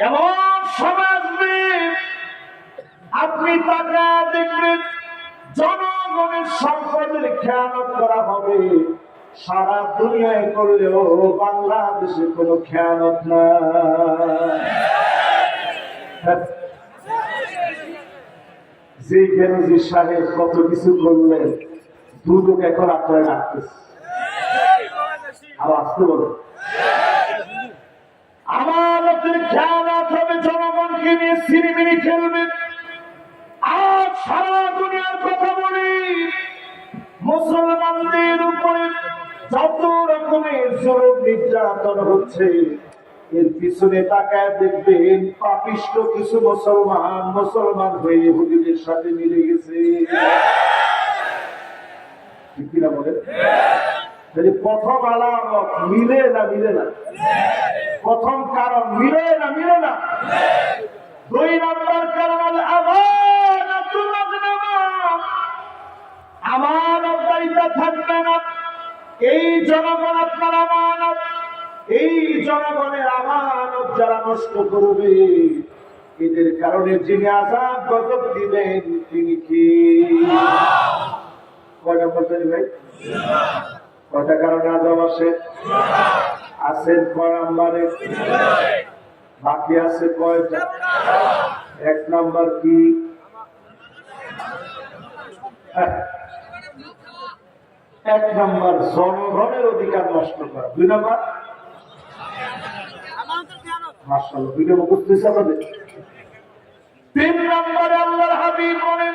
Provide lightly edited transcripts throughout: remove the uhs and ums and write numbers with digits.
এমন সমাজ আপনি তাকে দেখবেন জনগণের সম্পদের খেয়ানত করা হবে, সারা দুনিয়ায় করলেও বাংলাদেশে কোনো খেয়ানত না। যে বেনজির সাহেব কত কিছু করলেন, দুদক এখন আপনারা রাখতেছে। আর আসতে বলো আমাদের খেয়ানত হবে জনগণকে নিয়ে সিনেমিনি খেলবে। আজ সারা দুনিয়ার কথা বলি, মুসলমানদের উপরে যত রকমের জুলুম নির্যাতন হচ্ছে, এর পিছনে তাকায় দেখবেন পাপিষ্ঠ কিছু মুসলমান হয়ে ইহুদিদের সাথে মিলে গেছে। ঠিক কিনা বলে? প্রথম আলামত মিলে না, প্রথম কারণ মিলে না। দুই নম্বর কারণ আমানতদারিতা থাকবে না। এই জনগণ আপনার আমানত, এই জনগণের আমানত যারা নষ্ট করবে, এদের কারণে যিনি আযাব গজব দিবেন তিনি কি? কয় নম্বর জানি ভাই? কয়টা কারণে আযাব আছেন কয় নম্বরে? বাকি আছে কয়টা? এক নম্বর কি? এক নম্বর জনগণের অধিকার নষ্ট করা। দুই নম্বর মাশাআল্লাহ দুইটা বুঝতেছে আমাদের। তিন নম্বরে আল্লাহর হাবিব বলেন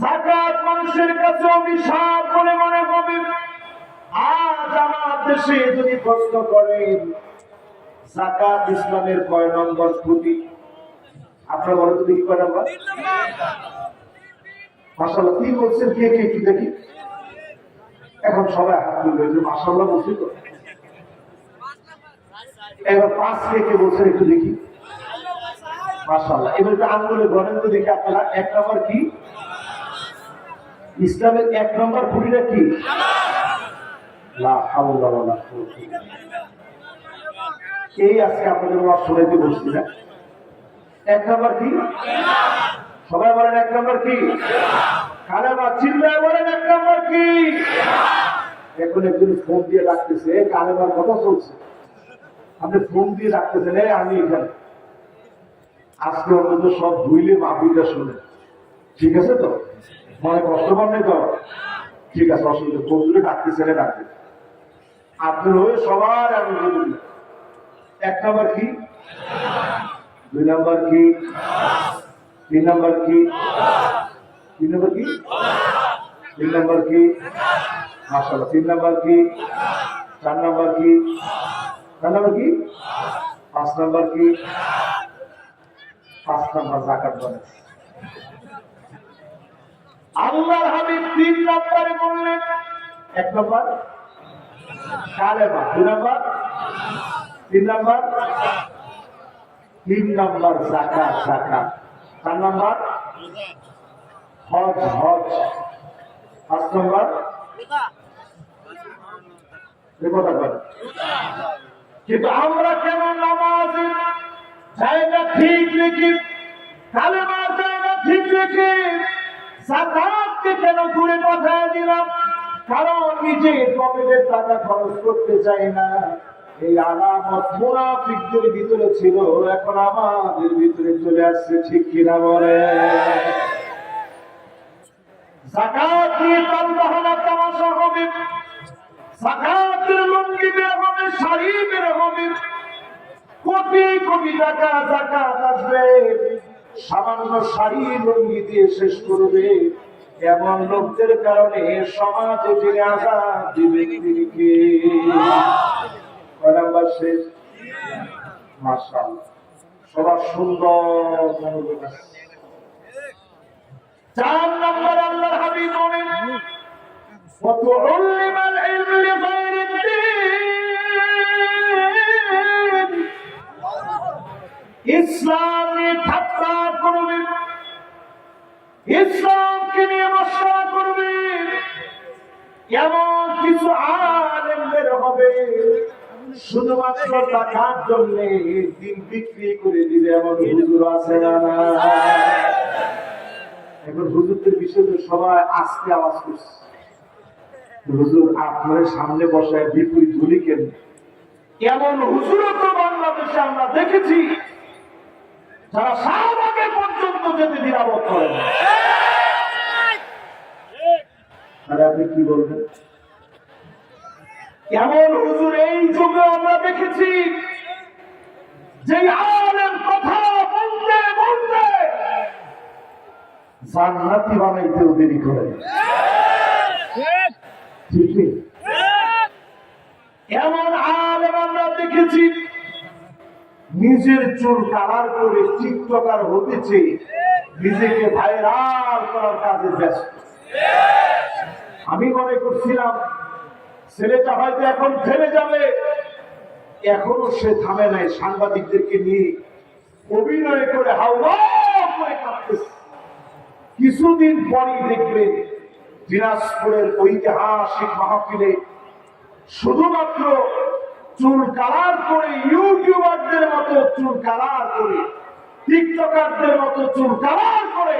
যাকাত মানুষের কাছে অভিশাপ বলে মনে হবে। আজ আমার দেশে যদি প্রশ্ন করেন যাকাত ইসলামের কয় নম্বর খুঁটি, আপনারা বলেন তো দেখি কয় নম্বর? মাশাআল্লাহ কি বলছেন কে একটু দেখি। এখন সবাই হাত তুলবে যে মাশাআল্লাহ বলছি তো। এবার 5 কে বলছেন একটু দেখি। মাশাআল্লাহ। এবার একটু আঙ্গুলে গণেন তো দেখি আপনারা। এক নম্বর কি? ইসলামের এক নম্বর খুঁটিটা কি? লা হাওলা ওয়ালা কুওয়াতা ইল্লা বিল্লাহ। এই আজকে আপনাদের ওয়াজ শুনাইতে বসছি না। এক নম্বর কি? সবাই বলেন এক নম্বর কি? কালেমা। চিল্লায় বলেন এক নম্বর কি? এখন একজন ফোন দিয়ে ডাকতেছে, কালেমার কথা চলছে, আপনি ফোন দিয়ে ডাকতেছেন আমি এখানে। আজকে অন্তত সব ভুইলে মাহফিলটা শুনে, ঠিক আছে তো? মনে কষ্ট পান নাই তো? ঠিক আছে, অসুবিধা। ফোন দিয়ে ডাকতেছেন ডাকতে আপনার হয়ে সবার আমি বলি। এক নম্বর কি? দুই নম্বর কি? তিন নম্বর কি? তিন নম্বর কি? তিন নম্বর কি? মাশাআল্লাহ। তিন নম্বর কি? চার নম্বর কি? চার নম্বর কি? পাঁচ নম্বর কি? পাঁচ নম্বর যাকাত বলে। আল্লাহর হাবিব তিন নম্বরে বললেন, এক নম্বর কালেমা, দুই নম্বর, তিন নম্বর, তিন নম্বর যাকাত, চার নম্বর হজ, পাঁচ নম্বর কিন্তু আমরা কেন নামাজের জায়গা ঠিক রেখে, কালেমার জায়গা ঠিক রেখে যাকাতকে কেন দূরে পাঠিয়ে দিলাম? কারণ নিজের পকেটের টাকা খরচ করতে চাই না। এই আলামত মুনাফিকদের ভিতরে ছিল, এখন আমাদের ভিতরে চলে আসছে। ঠিক কিনা বলে? যাকাত নিয়ে তালবাহানা তামাশা হবে, যাকাতের লুঙ্গি বের হবে, শাড়ি বের হবে, কোটি কোটি টাকা যাকাত আসবে, সামান্য শাড়ি লুঙ্গি দিয়ে শেষ করবে। এমন লোকদের কারণে সমাজে যিনি আযাব দিবেন তিনি কে? শেষ। মাশাআল্লাহ সবার সুন্দর মনোযোগ আছে। চার নম্বর আল্লাহর হাবিব বলেন ওয়াতুল্লিমাল ইলম লিগায়রিদ দ্বীন। ইসলাম নিয়ে ঠাট্টা করবে, ইসলামকে নিয়ে মশকরা করবে, এমন কিছু শুধুমাত্র টাকার জন্য দিন বিক্রি করে দিবে এমন হুজুর আছে না? এখন হুজুরদের বিষয়ে সবাই আজকে আওয়াজ করছে, হুজুর আপনার সামনে বসায় বিপরীত ধুলি কেন? এমন হুজুরও তো বাংলাদেশে আমরা দেখেছি যারা শাহবাগে পর্যন্ত যেতে দ্বিধাবোধ করেন। আর আপনি কি বলবেন? এমন হুজুর এই যুগে আমরা দেখেছি যে আলেম কথা বলতে বলতে জান্নাতি বানাইতেও দেরি করে। ঠিক এমন আলেম আমরা দেখেছি নিজের চুল কালার করে টিকটকার হতেছে, নিজেকে ভাইরাল করার কাজে ব্যস্ত। আমি মনে করছিলাম ছেলেটা হয়তো এখন থেমে যাবে, এখনো সে থামে নাই। সাংবাদিকদেরকে নিয়ে অভিনয় করে হাওয়া করে কাঁপতেছে। কিছুদিন পরই দেখবেন দিনাজপুরের ঐতিহাসিক মাহফিলে শুধুমাত্র চুল কালার করে, ইউটিউবারদের মতো চুল কালার করে, টিকটকারদের মতো চুল কালার করে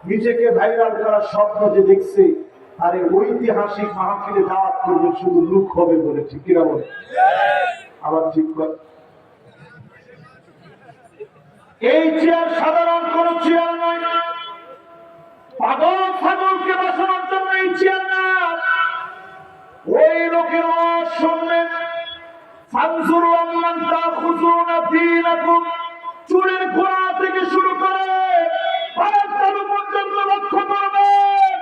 নিজেকে ভাইরাল করার স্বপ্ন যে দেখছে, আরে ঐতিহাসিক মাহফিলে দাওয়াত করবে শুধু লুক হবে বলে। ঠিক কিনা বলে? আবার ঠিক কর। এই চেয়ার সাধারণ কোন চেয়ার নয়, পাগল ছাগলকে বসানোর জন্য এই চেয়ার না। ওই লোকের ওয়াজ শুনলেন, ফানজুরু আম্মান তাখুযুনা দীনাকুম, চুলের গোড়া থেকে শুরু করে পায়ের তালু পর্যন্ত লক্ষ্য করবেন।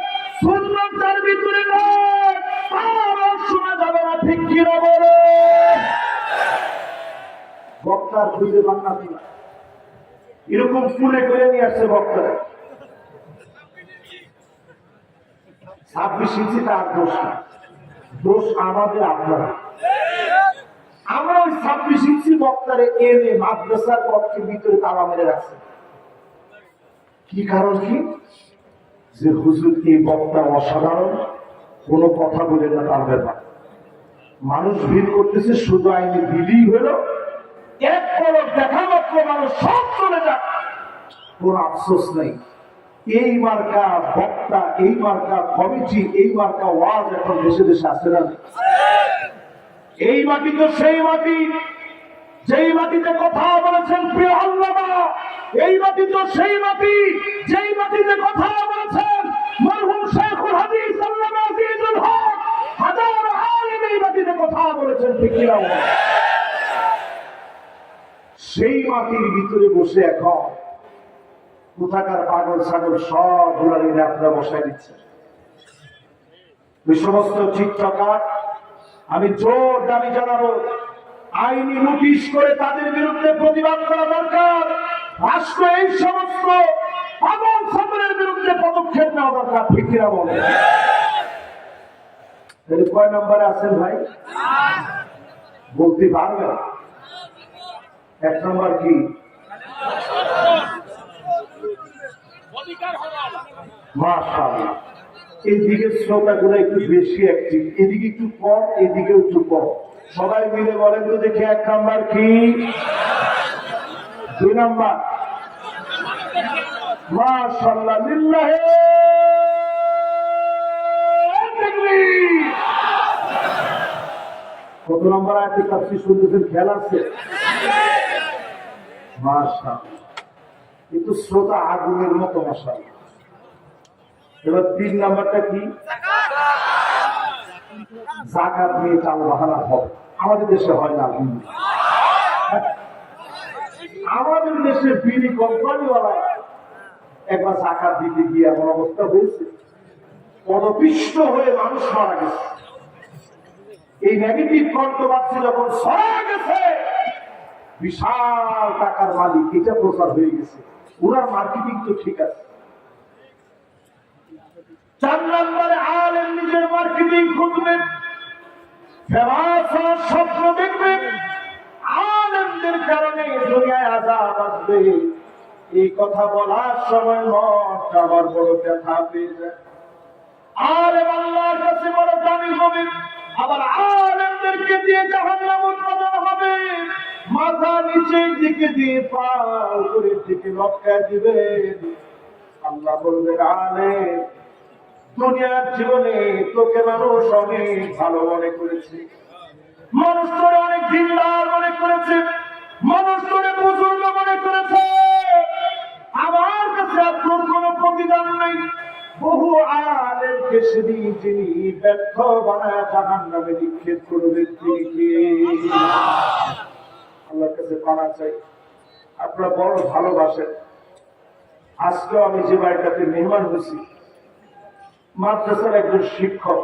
সুন্নতের ভিতরে নয়, আর শোনা যাবে না। ঠিক কিনা বলে? বক্তার খুঁজে বাংলা দিন এরকম ফুলে করে নিয়ে আসছে বক্তারা। 26 ইঞ্চি তার দোষ না, দোষ আমাদের, আপনারা। আমরা ওই 26 ইঞ্চি বক্তারে এনে মাদ্রাসার কক্ষের ভিতরে তালা মেরে রাখছি। কি কারণ? কি যে হুজুর এই বক্তা অসাধারণ, কোনো কথা বলেন না তার ব্যাপার। মানুষ ভিড় করতেছে, শুধু আইনে বিলি হলো, এক পলক দেখা মাত্র মানুষ সব চলে যাক, কোন আফসোস নেই। এই মার্কা বক্তা, এই মার্কা কমিটি, এই মার্কা ওয়াজ এখন দেশে দেশে আসে না। এই মাটি তো সেই মাটি যেই মাটিতে কথা বলেছেন প্রিয় আল্লামা, এই মাটি তো সেই মাটি যেই মাটিতে কথা বলেছেন মরহুম শেখুল হাদিস আল্লামা আজিজুল হক। হাজার আলেম এই মাটিতে কথা বলেছেন। ঠিক কিনা? সেই মাটির ভিতরে বসে এখন কোথাকার পাগল ছাগল সব গুলারি আপনারা বসায় দিচ্ছে। ওই সমস্ত টিকটকার আমি জোর দাবি জানাবো, আইনি নোটিশ করে তাদের বিরুদ্ধে প্রতিবাদ করা দরকার। রাষ্ট্র এই সমস্ত পাগল ছাগলের বিরুদ্ধে পদক্ষেপ নেওয়া দরকার। ঠিক কিনা বলে? কয় নম্বরে আছেন ভাই? বলতে পারবেন? 1 নম্বর কি? মাশাআল্লাহ, এইদিকে শ্রোতাগুলো একটু বেশি অ্যাক্টিভ, এদিকে একটু কম, এদিকে একটু কম। সবাই মিলে বলেন তো দেখি 1 নম্বর কি? 2 নম্বর? মাশাআল্লাহ, লিল্লাহি তাকবীর। কত নম্বর আয়াতে তাফসীর শুনতেছেন? খেয়াল আছে? মাশাআল্লাহ, কিন্তু শ্রোতা আগুনের মতো। মাশাআল্লাহ। এবার 3 নাম্বারটা কি? যাকাত নিয়ে চাল বাহানা হবে। আমাদের দেশে হয় না। আমাদের দেশে বিড়ি কোম্পানিওয়ালা একবার যাকাত দিতে গিয়ে এমন অবস্থা হয়েছে, পদপিষ্ট হয়ে মানুষ মারা গেছে। এই নেগেটিভ কন্ট্রোভার্সি যখন ছড়া গেছে, বিশাল টাকার মালিক, এটা প্রচার হয়ে গেছে। ওনার মার্কেটিং তো ঠিক আছে। 4 নম্বরে আলেম নিজের মার্কেটিং খুঁজবেন, ফেমাস হওয়ার স্বপ্ন দেখবেন, আলেমদের কারণে দুনিয়ায় আযাব আসবে, এই কথা বলার সময় মনটা আমার বড় ব্যথা পেয়ে যায়। আলেম আল্লাহর কাছে বড় দামি হবে, আবার আলেম তোমাদেরকে দিয়ে জাহান্নাম উৎপাদন হবে, মাথা নিচের দিকে দিয়ে পা উপরের দিকে লটকায় দিবেন। আল্লাহ বলবেন, আলে দুনিয়ার জীবনে তোকে মানুষ অনেক ভালো মনে করেছে, মানুষ তোরে অনেক দিনদার মনে করেছে, মানুষ তোরে বুজুর্গ মনে করেছে, আমার কাছে আপনার কোনো প্রতিদান নাই। বহু আলেমকে সেদিন যিনি ব্যর্থ বানায় জাহান্নামে নিক্ষেপ করবেন তিনি কে? আল্লাহর কাছে পানা চাই। আপনারা বড় ভালোবাসেন। আজকে আমি যে বাড়িটাতে মেহমান হয়েছি, মাদ্রাসার একজন শিক্ষক,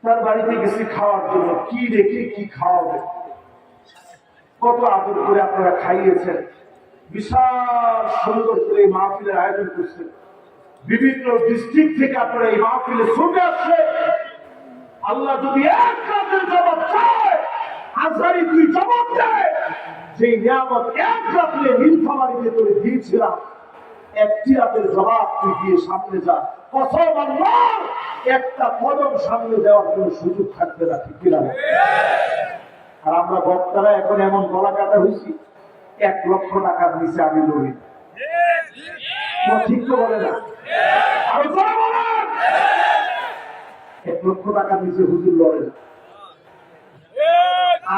তার বাড়িতে গেছি খাওয়ার জন্য। কি রেখে কি খাওয়াবে, কত আদর করে আপনারা খাইয়েছেন, বিশাল সুন্দর করে এই মাহফিলের আয়োজন করছেন, বিভিন্ন ডিস্ট্রিক্ট থেকে আপনারা এই মাহফিলে ছুটে আসলে। আল্লাহ যদি এক রাতের জবাব চায়, আজহারি তুই জবাব দেয়, যে নিয়ামত এক রাত্রে নীলফামারীতে করে দিয়েছিলাম, একটি রাতের জবাব তুই দিয়ে সামনে যা। কসম আল্লাহর, একটা কদম সামনে দেওয়ার কোন সুযোগ থাকবে না, ঠিক কিনা? আর আমরা বক্তারা এখন এমন গলা কাটা হয়েছি, 1 লক্ষ টাকার নিচে আমি লড়ি। ঠিক তো বলে না? আরো জোরে বলেন। 1 লক্ষ টাকার নিচে হুজুর লড়ে না।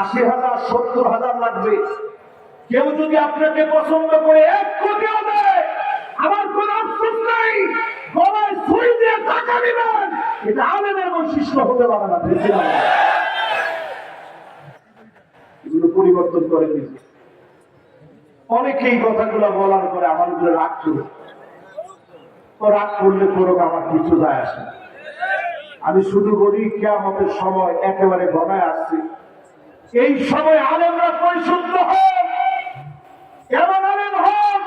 80,000 70,000 লাগবে। কেউ যদি আপনাকে পছন্দ করে 1 কোটিও দেয়, আমার কোন আফসোস নাই, গলায় সুই দিয়ে টাকা দিবেন। এটা আলেমের বৈশিষ্ট্য হতে পারে না। এগুলো পরিবর্তন করে দিয়েছে। অনেকেই কথাগুলো বলার পরে আমার উপরে রাগ করে, তো রাগ করলে করুক, আমার কিছু যায় আসে। আমি শুধু বলি, কিয়ামতের সময় একেবারে ঘনায় আসছে। এই সময় আলেমরা পরিশুদ্ধ হন, এমন আলেম হন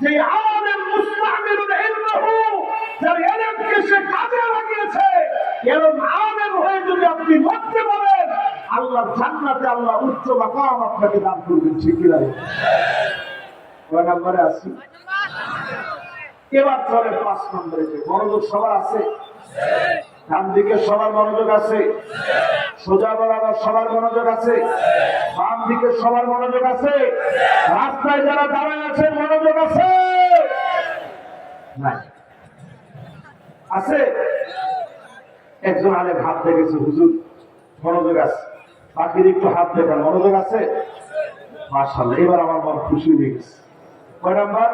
যে আলেম মুস্তামিলুল ইলমহু, যার ইলমকে সে কাজে লাগিয়েছে, এরকম আলেম হয়ে যদি আপনি মরতে পারেন, আল্লাহর জান্নাতে আল্লাহ উচ্চ মাকাম আপনাকে দান করবেন। ঠিক কি লাগে? কয় নম্বরে আসি? এবার চলে 5 নম্বরে। যে মনোযোগ সবার আছে, ডান দিকে সবার মনোযোগ আছে, সোজা বরাবর সবার মনোযোগ আছে, বাম দিকে সবার মনোযোগ আছে, রাস্তায় যারা দাঁড়ায় আছেন মনোযোগ আছে নাই? আছে? একজন আলেম হাত দেখেছে, হুজুর মনোযোগ আছে। বাকির একটু হাত দেখান, মনোযোগ আছে? মাশাআল্লাহ, এবার আমার মন খুশি হয়ে গেছে। কয় নাম্বার?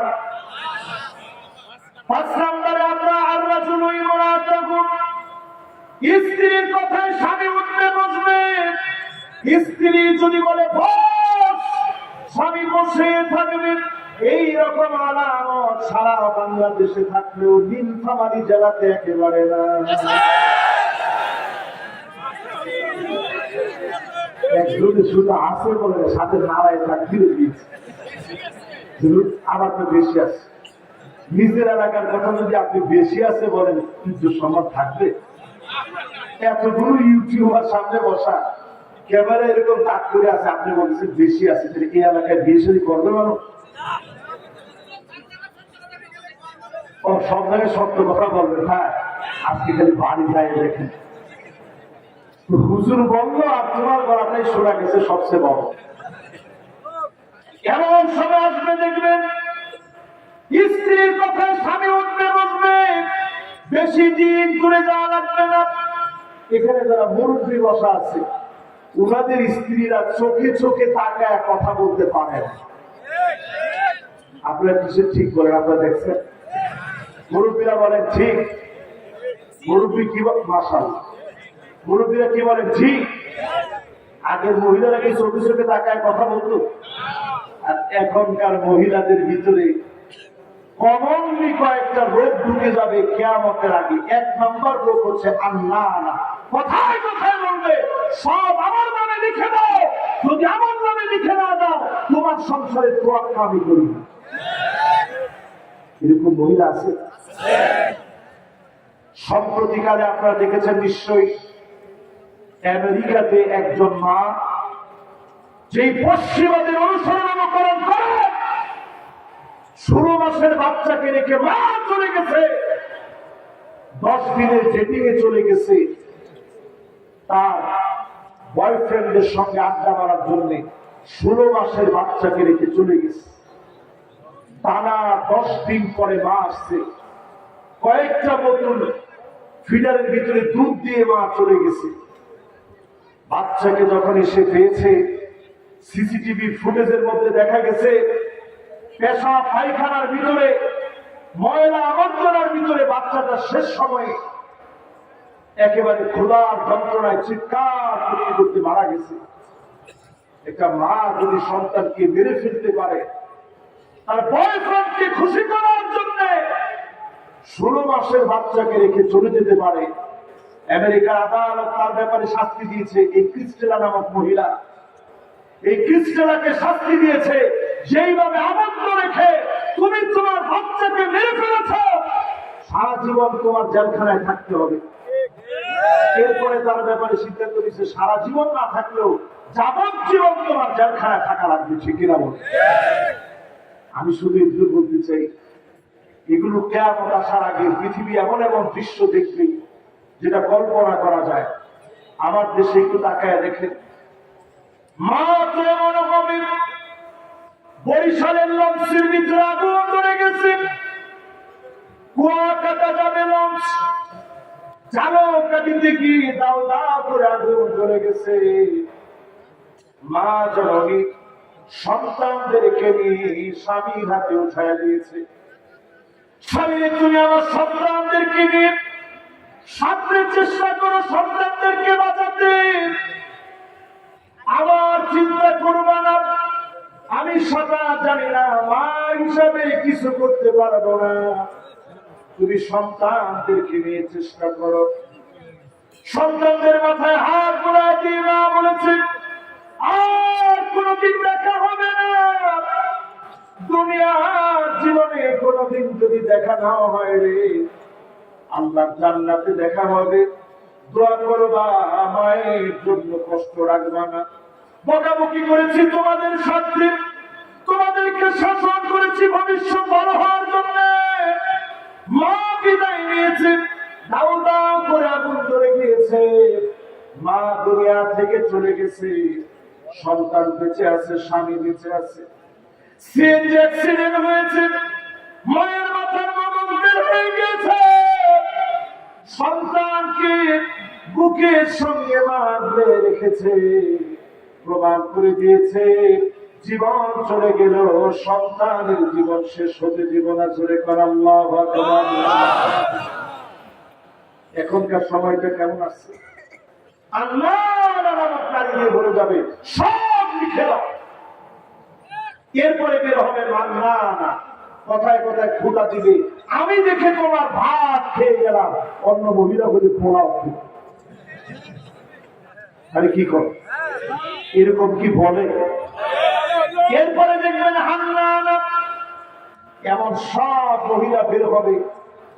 5 নম্বরে আমরা আর-রাজুলু ইমরাতাহু, স্ত্রীর কথায় স্বামী উঠবে বসবে। স্ত্রী যদি বলে বস, স্বামী বসে থাকবে। এই রকম আলামত সারা বাংলাদেশে থাকলেও নীলফামারী জেলাতে একেবারে না। একজনে শুধু আছে বলে সাথে নারায় চাকরি দিয়েছে, আবার তো বেশি আছে। নিজের এলাকার কথা যদি আপনি বেশি আছে বলেন, কিন্তু সম্মান থাকবে? এতগুলো ইউটিউবার সামনে বসা, ক্যামেরা এরকম তাক করে আছে, আপনি বলছেন বেশি আছে, এই এলাকায় বেশি করবে মানুষ? সব জায়গায় সত্য কথা বলবেন। হ্যাঁ, আজকে খালি বাড়ি যায় দেখেন, হুজুর বললো আর তোমার গলাটাই শোনা গেছে সবচেয়ে বড়। এমন সময় আসবে দেখবেন, স্ত্রীর কথায় স্বামী উঠবে বসবে। বেশি দিন ঘুরে যাওয়া লাগবে না। এখানে যারা মুরব্বী বসা আছে, ওনাদের স্ত্রীরা চোখে চোখে তাকায় কথা বলতে পারেন। আপনারা কিসের ঠিক বলেন? আপনারা দেখছেন মুরব্বীরা বলেন ঠিক, মুরব্বী কি মাশাআল্লাহ, মুরব্বীরা কি বলেন ঠিক। আগের মহিলারা কি চোখে চোখে তাকায় কথা বলতো? আর এখনকার মহিলাদের ভিতরে কমনলি কয়েকটা রোগ ঢুকে যাবে কিয়ামতের আগে। 1 নম্বর রোগ হচ্ছে আল্লাহ, কথায় কথায় বলবে সব আমার নামে লিখে দাও, যদি আমার নামে লিখে না দাও তোমার সংসারে তোয়াক্কা আমি করি না। এরকম মহিলা আছে। সম্প্রতিকালে আপনারা দেখেছেন নিশ্চয়ই, আমেরিকাতে একজন মা যেই পশ্চিমাদের অনুসরণ অনুকরণ করে 16 মাসের বাচ্চাকে রেখে মা চলে গেছে, 10 দিনের ডেটিং এ চলে গেছে। তার বয়ফ্রেন্ডের সঙ্গে আড্ডা মারার জন্য 16 মাসের বাচ্চাকে রেখে চলে গেছে। টানা 10 দিন পরে মা আসছে, কয়েকটা বোতল ফিডারের ভিতরে দুধ দিয়ে মা চলে গেছে। বাচ্চাকে যখন এসে পেয়েছে, সিসিটিভি ফুটেজের মধ্যে দেখা গেছে পেশাব পায়খানার ভিতরে, ময়লা আবর্জনার ভিতরে বাচ্চাটা শেষ সময়ে একেবারে ক্ষুধার যন্ত্রণায় চিৎকার করতে করতে মারা গেছে। একটা মা যদি সন্তানকে মেরে ফেলতে পারে, তার বয়ফ্রেন্ডকে খুশি করার জন্য 16 মাসের বাচ্চাকে রেখে চলে যেতে পারে, আমেরিকার আদালত তার ব্যাপারে শাস্তি দিয়েছে। এই ক্রিস্টেলা নামক মহিলা, এই ক্রিস্টেলাকে শাস্তি দিয়েছে, যেইভাবে আবদ্ধ রেখে তুমি তোমার বাচ্চাকে মেরে ফেলেছ, সারা জীবন তোমার জেলখানায় থাকতে হবে। এরপরে তার ব্যাপারে সিদ্ধান্ত দিয়েছে সারা জীবন না থাকলেও যাবজ্জীবন তোমার জেলখানায় থাকা লাগবে। ঠিক কিনা বলে? আমি শুধু এগুলো বলতে চাই, এগুলো কিয়ামত আসার আগে পৃথিবী এমন এমন দৃশ্য দেখবে যেটা কল্পনা করা যায়। আমার দেশে একটু তাকায় দেখেন, মাত্র মনে হবে বরিশালের লঞ্চের ভিতরে আগুন ধরে গেছে, কুয়া কাটা যাবে লঞ্চ, জানো কাটিতে কি দাও দাও করে আগুন ধরে গেছে। মা জননী সন্তানদেরকে নিয়ে স্বামীর হাতে উঠায় দিয়েছে, স্বামী তুমি আমার সন্তানদেরকে নিয়ে সাথে চেষ্টা করো সন্তানদেরকে বাঁচাতে, আমার চিন্তা করবা না, আমি সাজা জানি না, মা হিসাবে কিছু করতে পারবো না, তুমি সন্তানদেরকে নিয়ে চেষ্টা করো। সন্তানদের মাথায় হাত বুলায় দিয়ে মা বলেছে আর কোনদিন দেখা হবে না, দুনিয়ার জীবনে কোনদিন যদি দেখা না হয় রে, আল্লাহর জান্নাতে দেখা হবে। দোয়া করবা মায়ের জন্য কষ্ট রাখবা না। বকাবকি করেছি তোমাদের সাথে, তোমাদেরকে শাসন করেছি ভবিষ্যৎ ভালো হওয়ার জন্য। মা বিদায় নিয়েছে, দাও দাও করে আগুন ধরে গিয়েছে, মা দুনিয়া থেকে চলে গেছে, সন্তান বেঁচে আছে, স্বামী বেঁচে আছে। সিএনজি অ্যাক্সিডেন্ট হয়েছে, মায়ের মাথার মগজ বের হয়ে গেছে, সন্তানকে বুকের সঙ্গে বাঁধলে রেখেছে, প্রমাণ করে দিয়েছে জীবন চলে গেল, সন্তানের জীবন শেষ হতে জীবন জোরে কর আল্লাহু আকবার। এখনকার সময়টা কেমন আসছে, আল্লাহর রহমত কারিয়ে ভরে যাবে, সব লিখে দাও। এরপরে বের হবে মান্না না, কথায় কথায় খোটা দিবে, আমি দেখে তোমার ভাত খেয়ে গেলাম, অন্য মহিলা বলে পোলাও। আরে কি কর, এরকম কি বলে? এরপরে দেখবেন হান্নানা, এমন সব মহিলা বের হবে,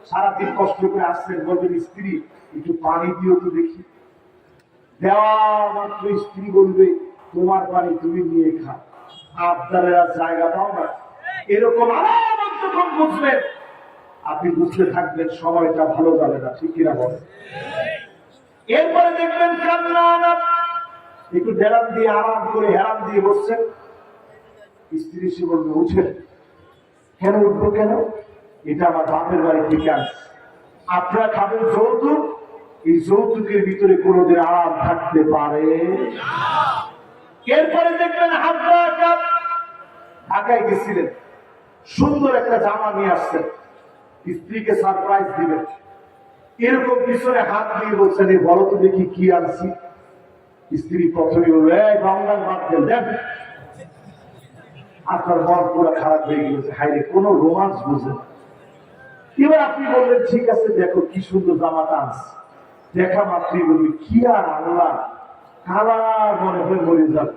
সারাদিন কষ্ট করে আসছেন, বলবেন স্ত্রী একটু পানি দিও তো দেখি, দেওয়া মাত্র স্ত্রী বলবে তোমার পানি তুমি নিয়ে খা, আপনারা জায়গা দাও না। এরকম আলাদা যখন বুঝবেন, আপনি বুঝতে থাকবেন সময়টা ভালো যাবে না। ঠিক কিনা বলেন? এরপরে দেখবেন কান্না, একটু হেরান দিয়ে আরাম করে হেরান দিয়ে বসছেন, স্ত্রী সে বলবে উঠেন। কেন উঠবো? কেন? এটা আমার বাপের বাড়ি থেকে আসছে, আপনারা খাবেন যৌতুক, এই যৌতুকের ভিতরে কোনোদিন আরাম থাকতে পারে। এরপরে দেখবেন ঢাকায় গেছিলেন, সুন্দর একটা জামা নিয়ে আসছেন, স্ত্রীকে সারপ্রাইজ দিবেন, এরকম পিছনে হাত দিয়ে বলছেন এই বলো তো দেখি কি আনছি। স্ত্রী প্রথমে বলবে বাংলার বাদ দেন, দেন। আপনার মন পুরো খারাপ হয়ে গেছে, হাইরে কোনো রোমান্স বুঝে। এবার আপনি বললেন ঠিক আছে দেখো কি সুন্দর জামাটা আনছে, দেখা মাত্রই বলবি কি আর আল্লাহ, কালার মনে হয় মরে যাবে।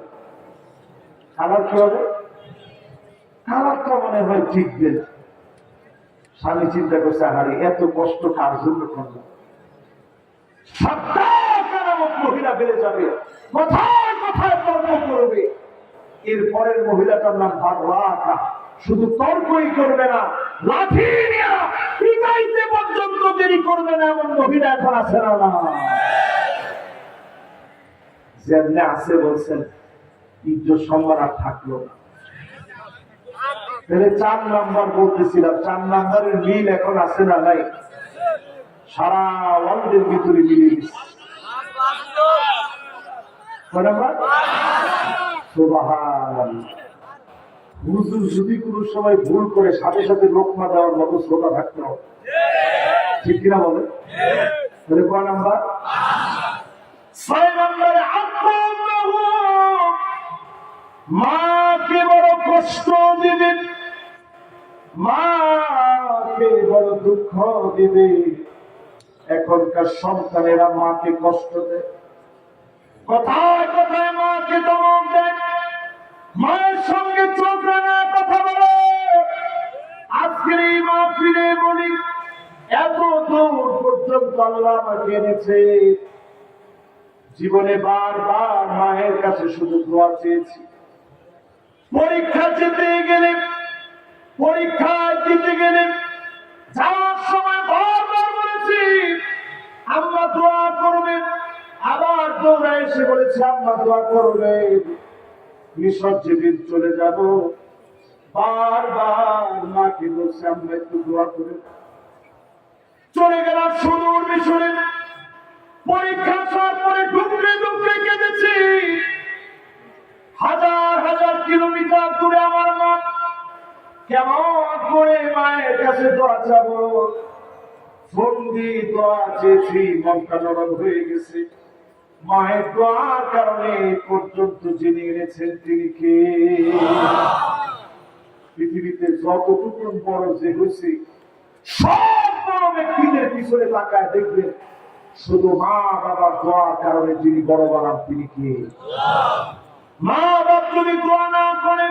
কালার কি হবে? কালারটা মনে হয় ঠিকবে না। স্বামী চিন্তা করছে আরে এত কষ্ট কার জন্য করলাম, মহিলা বেড়ে যাবে, কথায় কথায় তর্ক করবে। এরপরের মহিলাটার নাম বাররাকা, শুধু তর্কই করবে না, লাঠি নিয়ে পিটাইতে পর্যন্ত দেরি করবে না, এমন মহিলা এখন আছে না? যেমনি আছে বলছেন ইজ্জত সম্মান আর থাকলো না। তাহলে 4 নাম্বার বলতেছিলাম, 4 নাম্বারের মিল এখন আছে না নাই? সারা ওয়ার্ল্ডের ভিতরে মিলে গেছে। হুজুর যদি কোন সময় ভুল করে সাথে সাথে লোকমা দেওয়ার মতো শ্রোতা থাকতে হবে, ঠিক কিনা বলে? তাহলে কয় নাম্বার? 6 নম্বরে মাকে বড় কষ্ট দিবেন, মাকে বড় দুঃখ দিবে। এখনকার সন্তানেরা মাকে কষ্ট দেয়, কথায় কথায় মাকে দমক দেয়, মায়ের সঙ্গে চোখে না কথা বলে। আজকের এই মাহফিলে বলি, এত দূর পর্যন্ত আল্লাহ আমাকে এনেছে, জীবনে বারবার মায়ের কাছে শুধু দোয়া চেয়েছি। পরীক্ষা দিতে গেলে যাওয়ার সময় বারবার বলেছি আম্মা দোয়া করবেন, আবার দৌড়া এসে বলেছি আম্মা দোয়া করবেন। মিশর যেদিন চলে যাব বারবার মাকে বলছে আম্মা একটু দোয়া করে। চলে গেলাম সুদূর মিশরে, পরীক্ষা সব পরে ঢুকতে ঢুকতে কেঁদেছি। হাজার হাজার কিলোমিটার দূরে আমার মা, কেমন করে মায়ের কাছে দোয়া চাবো। ফোন দিয়ে দোয়া চেয়েছি, মনটা নরম হয়ে গেছে। মায়ের দোয়ার কারণে পর্যন্ত জেনে এনেছেন তিনি কে। পৃথিবীতে যতটুকু বড় যে হয়েছে সব বড় ব্যক্তিদের পিছনে তাকায় দেখবেন শুধু মা বাবার দোয়ার কারণে যিনি বড় বানান তিনি কে। মা বাপ যদি দোয়া না করে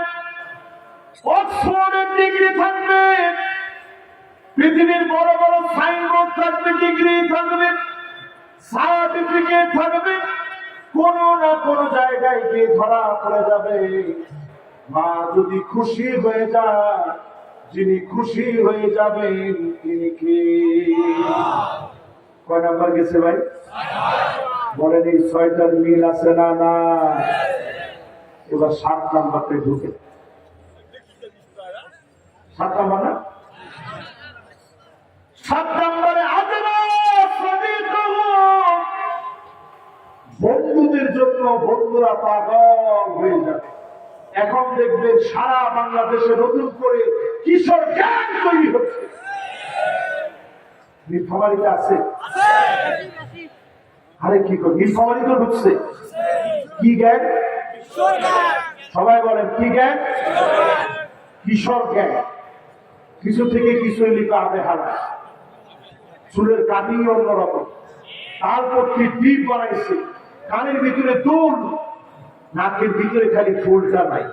অক্সফোর্ডের ডিগ্রি থাকবে, পৃথিবীর বড় বড় সাইনবোর্ড থাকবে, ডিগ্রি থাকবে, সার্টিফিকেট থাকবে, কোন না কোন জায়গায় গিয়ে ধরা পড়ে যাবে। মা যদি খুশি হয়ে যায়, যিনি খুশি হয়ে যাবেন তিনি কে। কয় নাম্বার গেছে ভাই? বলেন এই 6টার মিল আছে না না? এবার 7 নাম্বারটা ঢুকে। 7 নাম্বার না? 7 নাম্বারে বন্ধুদের জন্য বন্ধুরা পাগল হয়ে যাবে। এখন দেখবেন সারা বাংলাদেশে নতুন করে কিশোর গ্যাং তৈরি হচ্ছে। নীলফামারীতে আছে? আরে কি করে নীলফামারী তো ঢুকছে। কি গ্যাং? সবাই বলেন কি গ্যাং? কিশোর গ্যাং। কিছু থেকে কিছু লিখা হবে হারা, চুলের কাটিং অন্যরকম, তারপর কি টিপ বানাইছে, কানের ভিতরে দুল, নাকের ভিতরে খালি ফুলটা নাই,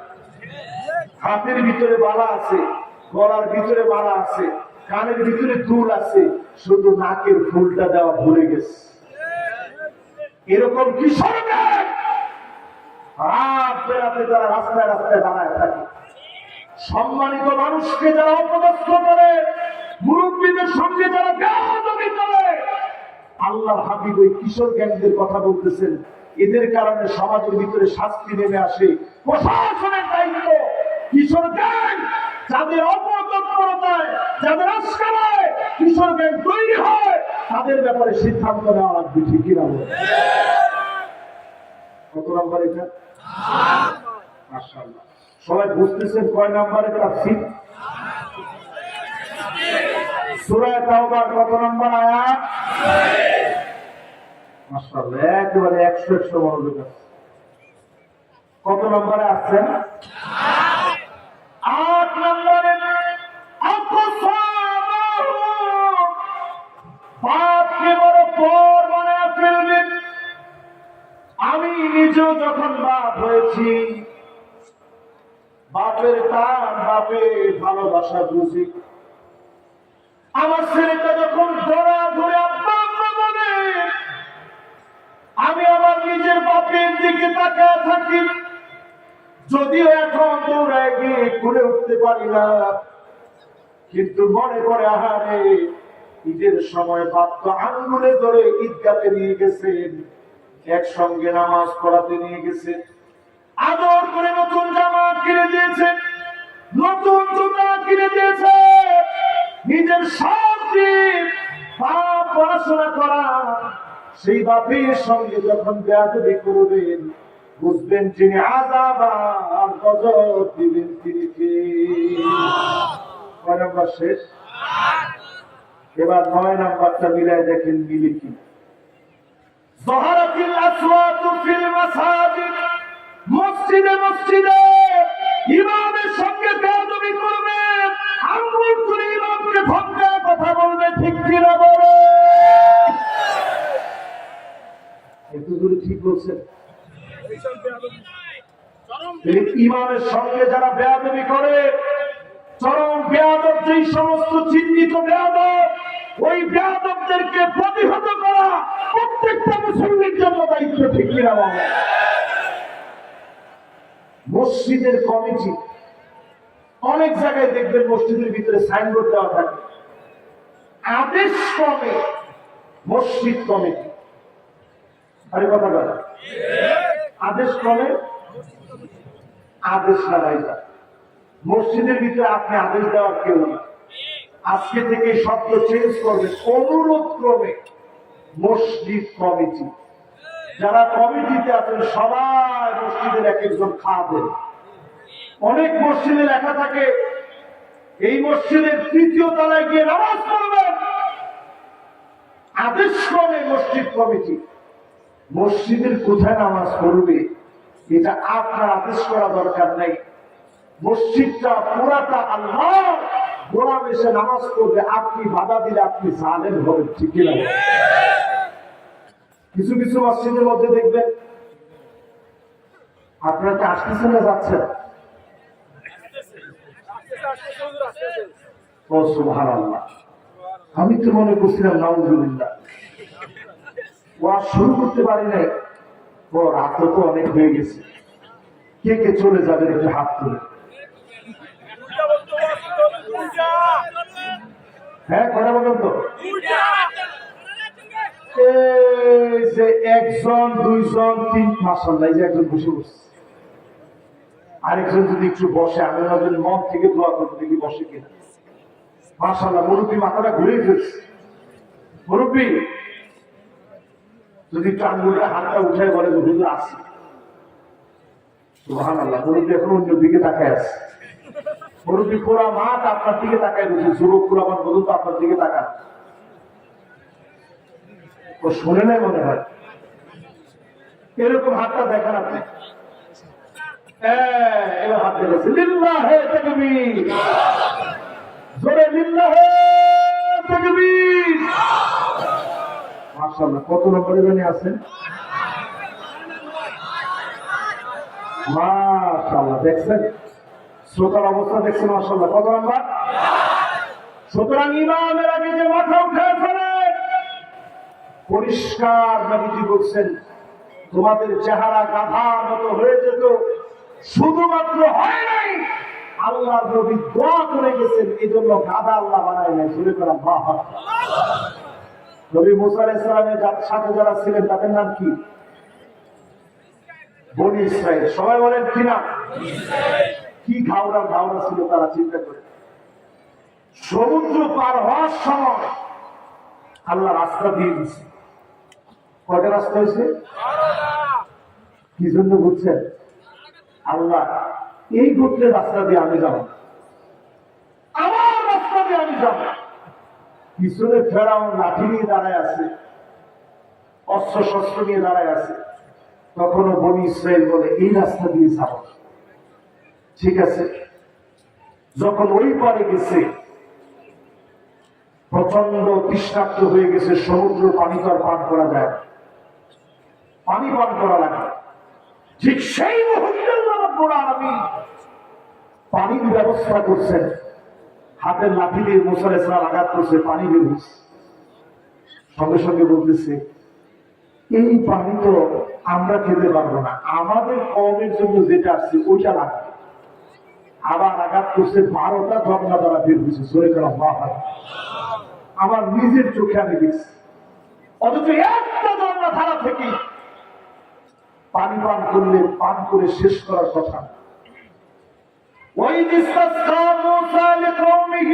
হাতের ভিতরে বালা আছে, গলার ভিতরে বালা আছে, কানের ভিতরে দুল আছে, শুধু নাকের ফুলটা দেওয়া ভুলে গেছে। এরকম কিশোর গ্যাং রাত বেড়াতে যারা রাস্তায় রাস্তায় দাঁড়ায় থাকে, সম্মানিত মানুষকে যারা অপদস্থ করে, মুরব্বীদের সঙ্গে যারা বেয়াদবি করে, আল্লাহর হাবিব ওই কিশোর গ্যাংদের কথা বলতেছেন। এদের কারণে সমাজের ভিতরে শাস্তি নেমে আসে। প্রশাসনের দায়িত্ব কিশোর গ্যাং যাদের অপতৎপরতায়, যাদের আস্কারায় কিশোর গ্যাং তৈরি হয়, তাদের ব্যাপারে সিদ্ধান্ত নেওয়া লাগবে। ঠিক কিনা? কত নাম্বার এটা? মাশাআল্লাহ, সবাই বুঝতেছেন কয় নাম্বারে তাফসীর? সূরা তাওবার কত নাম্বার আয়াত? মাশাআল্লাহ, একেবারে 100 মনোযোগ আছে। কত নম্বরে আছেন? 8 নম্বরে। বাপকে বড় পর বানায় ফেলবেন। আমি নিজেও যখন বাপ হয়েছি, বাপের টান, বাপের ভালোবাসা বুঝি। আমার ছেলেটা যখন ধরা ধরে আব্বা আব্বা বলে, আমি আমার নিজের বাপের দিকে তাকায় থাকি। যদিও এখন দৌড়ায় গিয়ে ঘুরে উঠতে পারি না, কিন্তু মনে করে আহারে ঈদের সময় বাপ তো আঙ্গুলে ধরে ঈদগাতে নিয়ে গেছেন, একসঙ্গে নামাজ পড়াতে নিয়ে গেছে, আদর করে নতুন জামা কিনে দিয়েছে, নতুন জুতা কিনে দিয়েছে, নিজের সব দিন বাপ পড়াশোনা করা সেই বাপের সঙ্গে যখন বেয়াদবি করবেন, বুঝবেন যিনি আযাব আর গজব দিবেন তিনি কে। কয় নাম্বার শেষ? এবার 9 নাম্বারটা মিলাই দেখেন মিলে কি। যাহারাতিল আসওয়াতু ফিল মাসাজিদ, মসজিদে মসজিদে ইমামের সঙ্গে বেয়াদবি করবে, আঙ্গুল তুলে ইমামকে ধমকে কথা বলবে, ঠিক কিনা বলে? একটু জোরে ঠিক বলছেন? ইমামের সঙ্গে যারা বেয়াদবি করে, চরম বেয়াদব, যেই সমস্ত চিহ্নিত বেয়াদব, ওই বেয়াদবদেরকে প্রতিহত করা প্রত্যেকটা মুসলিমের জন্য দায়িত্ব, ঠিক কিনা বলে? মসজিদের কমিটি, অনেক জায়গায় দেখবেন মসজিদের ভিতরে সাইনবোর্ড দেওয়া থাকে, আদেশ ক্রমে মসজিদ কমিটি। আরে কথা বলে, আদেশ ক্রমে আদেশ লাগাই যায়। মসজিদের ভিতরে আপনি আদেশ দেওয়ার কেউ না। আজকে থেকে শব্দ চেঞ্জ করবেন, অনুরোধ ক্রমে মসজিদ কমিটি। যারা কমিটিতে আছেন সবাই মসজিদের এক একজন খাদেম। অনেক মসজিদে লেখা থাকে এই মসজিদের 3য় তলায় গিয়ে নামাজ পড়বেন, আদেশ ক্রমে মসজিদ কমিটি। মসজিদের কোথায় নামাজ পড়বে এটা আপনার আদেশ করা দরকার নেই। মসজিদটা পুরাটা আল্লাহ, গোলাম এসে নামাজ পড়বে, আপনি বাধা দিলে আপনি জালেম হবেন, ঠিক কিনা? কিছু কিছু মসজিদের মধ্যে দেখবেন, আপনারা কি আসতেছেন না যাচ্ছেন? ও সুবহানাল্লাহ, আমি তো মনে করছিলাম নাউজুবিল্লাহ, ওয়াজ শুরু করতে পারি নাই। ও রাত তো অনেক হয়ে গেছে, কে কে চলে যাবেন একটু হাত তুলে। হ্যাঁ, কথা বলেন তো। এই যে 1 জন 2 জন 3, মাশাআল্লাহ, এই যে একজন বসে বসছে, আরেকজন যদি একটু বসে, আমি ওনাদের মন থেকে দোয়া করবো দেখি বসে কিনা। মাশাআল্লাহ, মুরব্বী মাথাটা ঘুরে ফেলছে। মুরব্বী যদি একটু আঙ্গুলটা হাতটা উঠায় বলে হুজুর আসি। সুবহানাল্লাহ, মুরব্বী এখন অন্য দিকে তাকায় আছে। মুরব্বী পুরা মাঠ আপনার দিকে তাকায় রয়েছে, যুবক পুরা আমার বলুন তো আপনার দিকে তাকান। ও শুনে নাই মনে হয়, এরকম হাতটা দেখান আপনি। এবার হাত দেখেছে, লিল্লাহে তাকবীর, জোরে লিল্লাহে তাকবীর। মাশাআল্লাহ, কত নম্বরে জানি আছেন? মাশাআল্লাহ, দেখছেন শ্রোতার অবস্থা, দেখছেন? মাশাআল্লাহ, কত নম্বর? সুতরাং ইমামের আগে যে মাথা উঠে ফেলে, পরিষ্কার নবীজি বলছেন তোমাদের চেহারা গাধার মতো হয়ে যেত, শুধুমাত্র হয় নাই, আল্লাহর নবী দোয়া করে গেছেন, এই জন্য গাধা আল্লাহ বানায় নাই। শুরু করা বাহ। নবী মুসা আলাইহিস সালামের সাথে যারা ছিলেন তাদের নাম কি? বনী ইসরাইল। সবাই বলেন কি নাম? কি ঘাওড়া ঘাওড়া ছিল তারা, চিন্তা করে। সমুদ্র পার হওয়ার সময় আল্লাহ রাস্তা দিয়ে দিচ্ছে। কয়টা রাস্তা হয়েছে? কি জন্য বুঝছেন? আল্লাহ এই গোত্রের রাস্তা দিয়ে আমি যাব, আমার রাস্তা দিয়ে আমি যাব। পিছনে ফেরাউন লাঠি নিয়ে দাঁড়ায় আছে, অস্ত্র শস্ত্র নিয়ে দাঁড়ায় আছে। তখনও বনী ইসরাইল বলে এই রাস্তা দিয়ে যাব। ঠিক আছে, যখন ওই পারে গেছে, প্রচন্ড তৃষ্ণার্ত হয়ে গেছে, সমুদ্র পানি তো আর পান করা যায়, পানি পান করা লাগে। ঠিক সেই মুহূর্তে আমি পানির ব্যবস্থা করছেন, হাতের লাঠি দিয়ে মুসা আলাইহিস সালাম আঘাত করছে, পানি বের হচ্ছে। সঙ্গে সঙ্গে বলতেছে এই পানি তো আমরা খেতে পারবো না, আমাদের কওমের জন্য যেটা আসছে ওইটা লাগবে। আবার আঘাত করছে, 12টা ঝর্ণা দ্বারা বের হয়েছে। জোরে করা বাহ। আমার নিজের চোখে আমি দেখছি, অথচ একটা ঝর্ণা ধারা থেকে পানি পান করলে পান করে শেষ করার কথা। وَإِذِ اسْتَسْقَىٰ مُوسَىٰ لِقَوْمِهِ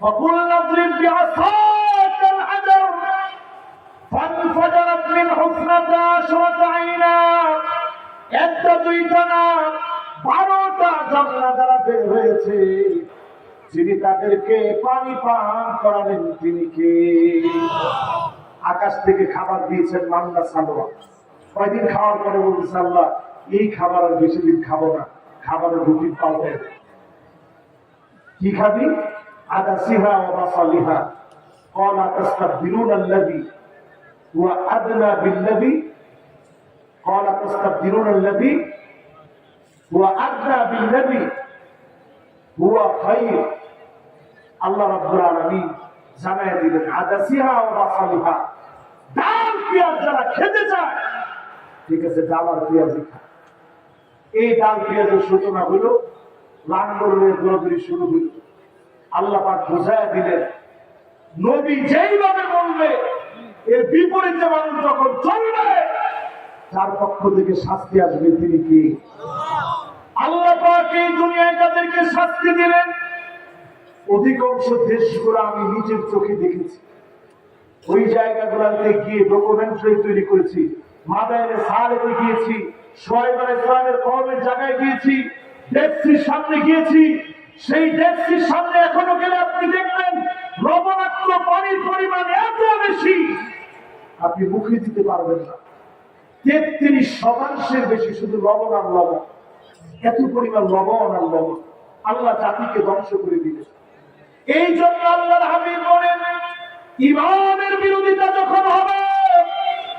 فَقُلْنَا اضْرِب بِّعَصَاكَ الْحَجَرَ فَانفَجَرَتْ مِنْهُ اثْنَتَا عَشْرَةَ عَيْنًا একটা দুইটা না 12টা ঝর্ণা দ্বারা বের হয়েছে। যিনি তাদেরকে পানি পান করালেন তিনি কে? আকাশ থেকে খাবার দিয়েছেন মান্না সালোয়া। কয়দিন খাওয়ার পরে বলতেছে আল্লাহ এই খাবার আর বেশি দিন খাবো না, খাবারের রুটিন পাল্টে। কি খাবি? আদাসিহা ওয়া বাসালিহা ক্বালা তাস্তাবদিলুনা আল্লাযী হুয়া আদনা বিল্লাযী ক্বালা তাস্তাবদিলুনা আল্লাযী হুয়া আদনা বিল্লাযী হুয়া খায়র। আল্লাহ রাব্বুল আলামিন জানায় দিলেন আদাসিহা ওয়া বাসালিহা, ডাল পেঁয়াজ যারা খেতে চায় ঠিক আছে ডাল আর পেঁয়াজই খা। এই ডাল পেঁয়াজের সূচনা হলো, লাঙ্গলের দৌড়াদৌড়ি শুরু হইল। আল্লাহ পাক বুঝায় দিলেন নবী যেইভাবে বলবে এর বিপরীতে মানুষ যখন চলবে তার পক্ষ থেকে শাস্তি আসবে তিনি কি? আল্লাহ পাক এই দুনিয়ায় যাদেরকে শাস্তি দিলেন অধিকাংশ দেশগুলো আমি নিজের চোখে দেখেছি। ওই জায়গাগুলোতে গিয়ে ডকুমেন্টারি তৈরি করেছি, মাদায়ের সালেতে গিয়েছি, শুআয়ব আলাইহিস সালামের কওমের জায়গায় গিয়েছি, ডেক্সির সামনে গিয়েছি। সেই ডেক্সির সামনে এখনো গেলে আপনি দেখবেন লবণাক্ত পানির পরিমাণ এত বেশি আপনি মুখে দিতে পারবেন না। 33% বেশি শুধু লবণ আর লবণ, এত পরিমাণ লবণ আর লবণ। আল্লাহ জাতিকে ধ্বংস করে দিলেন। এই জন্য আল্লাহর হাবিব বলেন ইমানের বিরোধিতা যখন হবে,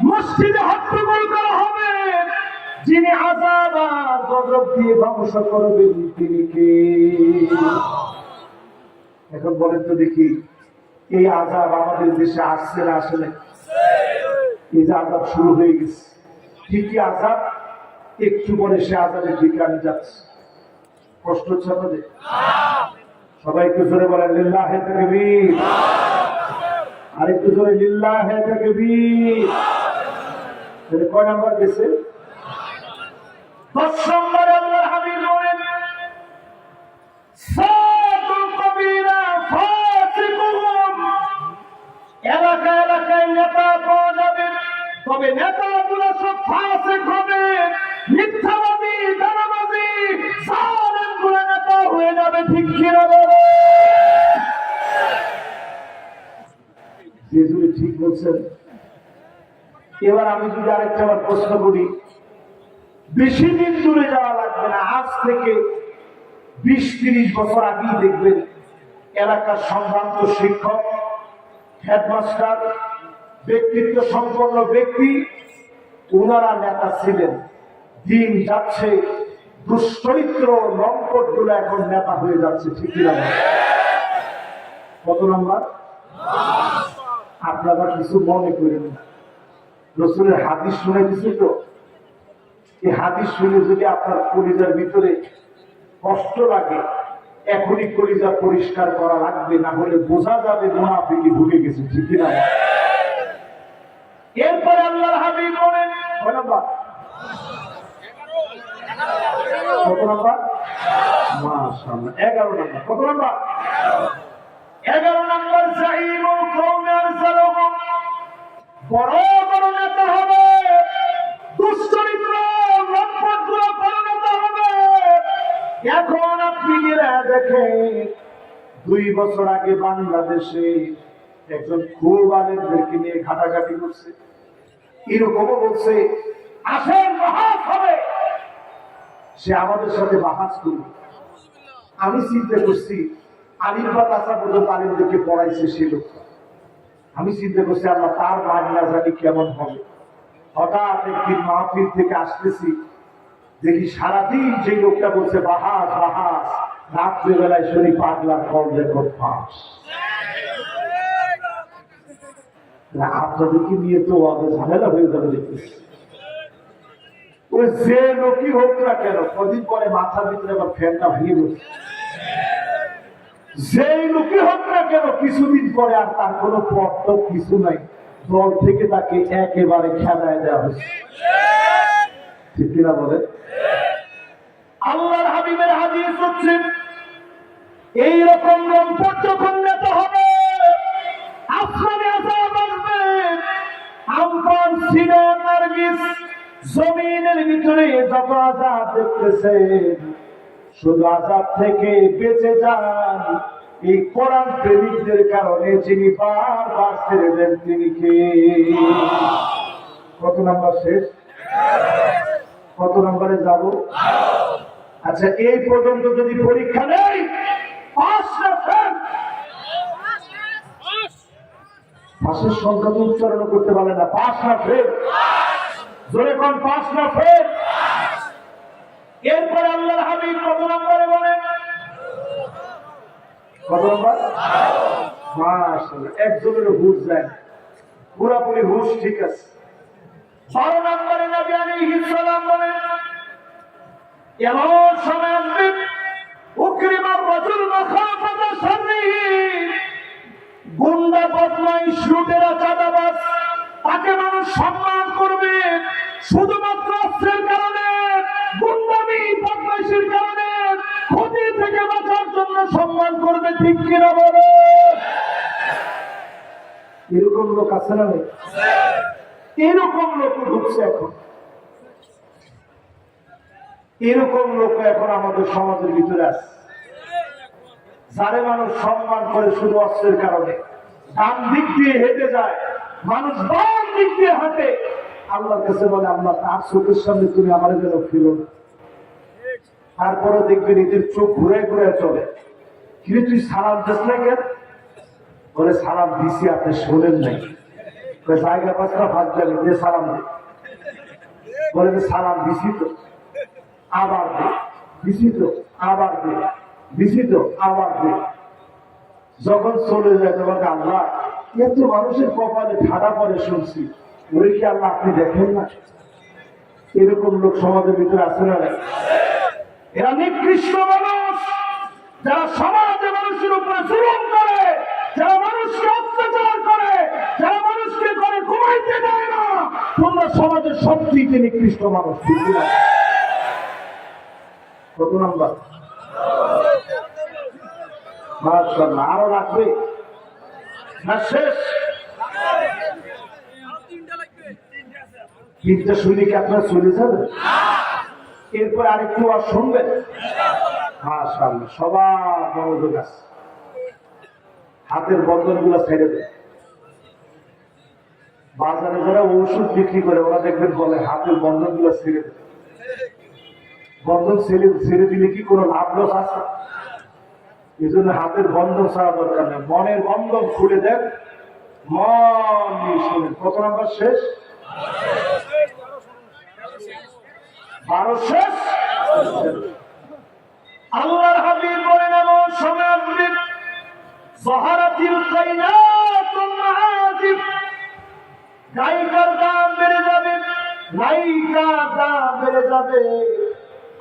মসজিদে হট্টগোল করা হবে, যিনি আযাব আর গজব দিয়ে ধ্বংস করবেন তিনি কে? এখন বলেন তো দেখি এই আযাব আমাদের দেশে আসছে না আসে না? এই যে আযাব শুরু হয়ে গেছে, কি কি আযাব? একটু পরে সে আযাবের দিকে আমি যাচ্ছি। কষ্ট হচ্ছে আপনাদের? সবাই একটু জোরে বলেন লিল্লাহি তাকবীর। আর একটু জোরে লিল্লাহি তাকবীর। তাহলে কয় নাম্বার গেছে? 10 নম্বরে আল্লাহর হাবিব বলেন সাদুল কবিরা ফাসিকুন। এলাকা এলাকায় নেতা পাওয়া যাবে, তবে নেতাগুলো সব ফাসিক হবে, মিথ্যাবাদী, দানাবাদী, জালেমগুলো নেতা হয়ে যাবে। ঠিক কি না বলো? যেগুলো ঠিক বলছেন। এবার আমি যদি আরেকটা আবার প্রশ্ন করি, বেশি দিন দূরে যাওয়া লাগবে না, আজ থেকে 20-30 বছর আগেই দেখবেন এলাকার সম্ভ্রান্ত শিক্ষক, হেডমাস্টার, ব্যক্তিত্ব সম্পন্ন ব্যক্তি, ওনারা নেতা ছিলেন। দিন যাচ্ছে দুশ্চরিত্র লম্পট গুলো এখন নেতা হয়ে যাচ্ছে। ঠিক না? কত নম্বর? আপনারা কিছু মনে করেন না, রাসূলের হাদিস শুনে দিছি তো, এই হাদিস শুনে যদি আপনার কলিজার ভিতরে কষ্ট লাগে এখনই কলিজা পরিষ্কার করা লাগবে, না হলে বোঝা যাবে মুনাফিকি ঢুকে গেছে। ঠিক না? এরপরে আল্লাহর হাবিব বলেন কত নম্বর? মাশাআল্লাহ 11 নম্বর। কত নম্বর? 11 নম্বর। জাইমুল কওমি আরসালুহুম, বড় বড় নেতা হবে, দুশ্চরিত্র লম্পটগুলো পরিণত হবে। এখন আপনি দেখেন 2 বছর আগে বাংলাদেশে একজন খুব আলেমদেরকে নিয়ে ঘাটাঘাটি করছে, এরকমও বলছে আসেন বাহাস হবে, সে আমাদের সাথে বাহাস করবে। আমি চিন্তা করছি আলিমবাদ আসা পর্যন্ত আলিমদেরকে পড়াইছে সে লোকটা। আমি চিন্তা করছি আল্লাহ তার মাগনা জানি কেমন হবে। হঠাৎ একদিন মাহফিল থেকে আসতেছি, দেখি সারাদিন যে লোকটা বলছে বাহাস বাহাস, রাত্রেবেলায় শুনি পাগলার কল রেকর্ড ফাঁস। আপনাদেরকে নিয়ে তো ঝামেলা হয়ে যাবে দেখতেছি। ওই যে লোকই হোক না কেন, কদিন পরে মাথার ভিতরে আবার ফ্যানটা ভেঙে গেছে। যেই লোকই হোক না কেন, কিছুদিন পরে আর তার কোনো পথ কিছু নাই, দল থেকে তাকে একেবারে খেলায় দেওয়া হয়েছে। ঠিক কিনা বলে? আল্লাহর হাবিবের হাদিস হচ্ছে এইরকম রংপুর যখন নেতা হবে, আসমানে আযাব আসবে, আমফান, সিনার, নারগিস, জমিনের ভিতরে যত আযাব দেখতেছেন, শুধু আযাব থেকে বেঁচে যান এই কোরআন প্রেমিকদের কারণে, যিনি বারবার ছেড়ে দেন তিনি কে? কত নাম্বার শেষ? কত নম্বরে যাব? আচ্ছা, এই পর্যন্ত যদি পরীক্ষা নেই, পাস না ফেল? পাশের সংখ্যা তো উচ্চারণ করতে পারে না। পাস না ফেল? জোরে কোন পাস না ফেল? এরপরে আল্লাহর হাবিব কত নম্বরে বলেন? কত নম্বর? মাশাআল্লাহ, একজনের হুঁশ যায়, পুরাপুরি হুঁশ ঠিক আছে। 12 নম্বরে নবী আলাইহিস সালাম বলেন, এমন সময় আসবে উকরিমার রাজুল মাখাফাতা শাররিহি, গুন্ডা, বদমাইশ, লুটেরা, চাঁদাবাজ, তাকে মানুষ সম্মান করবে শুধুমাত্র অস্ত্রের কারণে, গুন্ডামি, বদমাইশের কারণে, ক্ষতি থেকে বাঁচার জন্য সম্মান করবে। ঠিক কিনা বলে? এরকম লোক আছে না? এরকম লোক ঢুকছে এখন। এরকম লোক এখন আমাদের সমাজের ভিতরে আছে, যারে মানুষ সম্মান করে শুধু অস্ত্রের কারণে। ডান দিক দিয়ে হেঁটে যায়, মানুষ বাম দিক দিয়ে হাঁটে, আল্লাহর কাছে বলে আল্লাহ তার চোখের সামনে তুমি আমার যেন ফেলো না। তারপরে দেখবে নিজের চোখ ঘুরে ঘুরে চলে। কিন্তু তুই সালাম দিস না কেন? বলে সালাম দিছি, আপনি শোনেন নাই। জায়গা পাঁচটা ভাগ যাবে, যে সালাম দে। বলে সালাম দিছি তো, আবার দে, দিছি তো, আবার দে, দিছি তো, আবার দে। যখন চলে যায় তখন আল্লাহ এত মানুষের কপালে ঠাডা পরে শুনছি, ওই কি আল্লাহ আপনি দেখেন না? এরকম লোক সমাজের ভিতরে আছে না? এরা নিকৃষ্ট মানুষ, যারা সমাজে মানুষের উপরে জুলুম করে, যারা মানুষকে অত্যাচার করে, যারা মানুষকে করে ঘুমাইতে দেয় না। তোমরা সমাজের সবচেয়ে নিকৃষ্ট মানুষ। কত নাম্বার? মাশাআল্লাহ, আরো লাগবে না? শেষ? তিনটা শুনে কি আপনার চলে যাবে? এরপর আরেকটু আর শুনবেন? মাশাআল্লাহ, সবার মনোযোগ আছে। হাতের বন্ধন গুলা ছেড়ে দেয়। বাজারে যারা ঔষধ বিক্রি করে ওরা দেখবেন বলে হাতের বন্ধন গুলা ছেড়ে দেয়। বন্ধন ছেড়ে দিলে কি কোনো লাভ লস আছে? এই জন্য হাতের বন্ধন ছাড়া দরকার নেই, মনের বন্ধন খুলে দেন, মন নিয়ে শুনেন। কত নাম্বার শেষ? 12 শেষ? আল্লাহর হাবিব বলেন এমন সময় আসবে যাহারাতিল কায়নাতুন মাআজিব, গায়িকার দাম বেড়ে যাবে, নায়িকার দাম বেড়ে যাবে।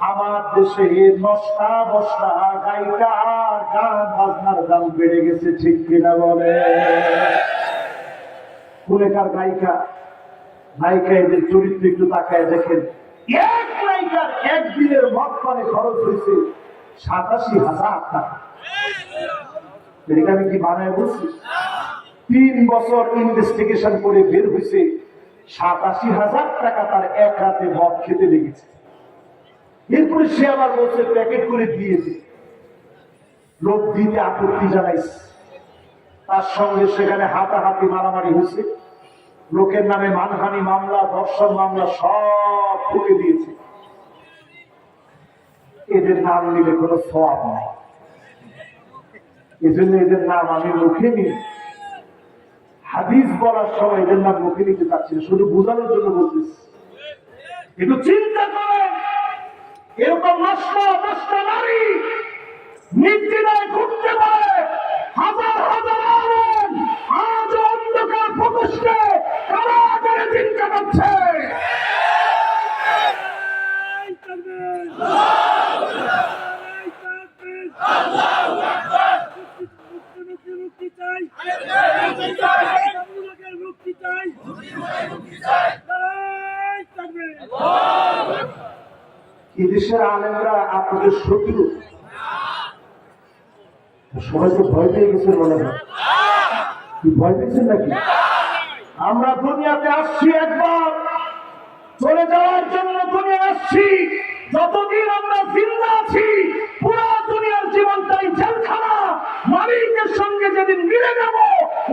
আমার দেশে নষ্টা বসা গায়িকা আর গান বাজনার দাম বেড়ে গেছে। ঠিক কিনা বলে? কোনেকার গায়িকা, নায়িকা, এদের চরিত্র একটু তাকায় দেখেন। এক নায়িকার একদিনের মদ পানে খরচ হয়েছে 87,000 টাকা। এটা আমি কি বানায় বলছি? 3 বছর ইনভেস্টিগেশন করে বের হয়েছে 87,000 টাকা তার এক রাতে মদ খেতে লেগেছে। এরপরে সে আবার বলছে প্যাকেট করে দিয়েছে। লোক দিতে আপত্তি জানাইছে, তার সঙ্গে সেখানে হাতাহাতি মারামারি হয়েছে। লোকের নামে মানহানি মামলা, ধর্ষণ মামলা সব ঠুকে দিয়েছে। এদের নাম নিলে কোনো সওয়াব নাই, এজন্য এদের নাম আমি মুখে নিই। হাদিস বলার সময় এদের নাম মুখে নিতে চাচ্ছি না, শুধু বোঝানোর জন্য বলতেছি। কিন্তু চিন্তা করেন, এরকম নষ্ট নারী নির্দিদায় ঘুরতে পারে। হাজার হাজার আলেম আজ অন্ধকার প্রকোষ্ঠে কারাগারে দিন কাটাচ্ছে। মুক্তি চাই। এদেশের আলেমরা আপনাদের শত্রু? সবাই তো ভয় পেয়ে গেছেন মনে হয়। কি ভয় পেয়েছেন নাকি? আমরা দুনিয়াতে আসছি একবার, চলে যাওয়ার জন্য দুনিয়া আসছি। যতদিন আমরা জিন্দা আছি, পুরো দুনিয়ার জীবনটাই জেলখানা। মালিকের সঙ্গে যেদিন মিলে যাব,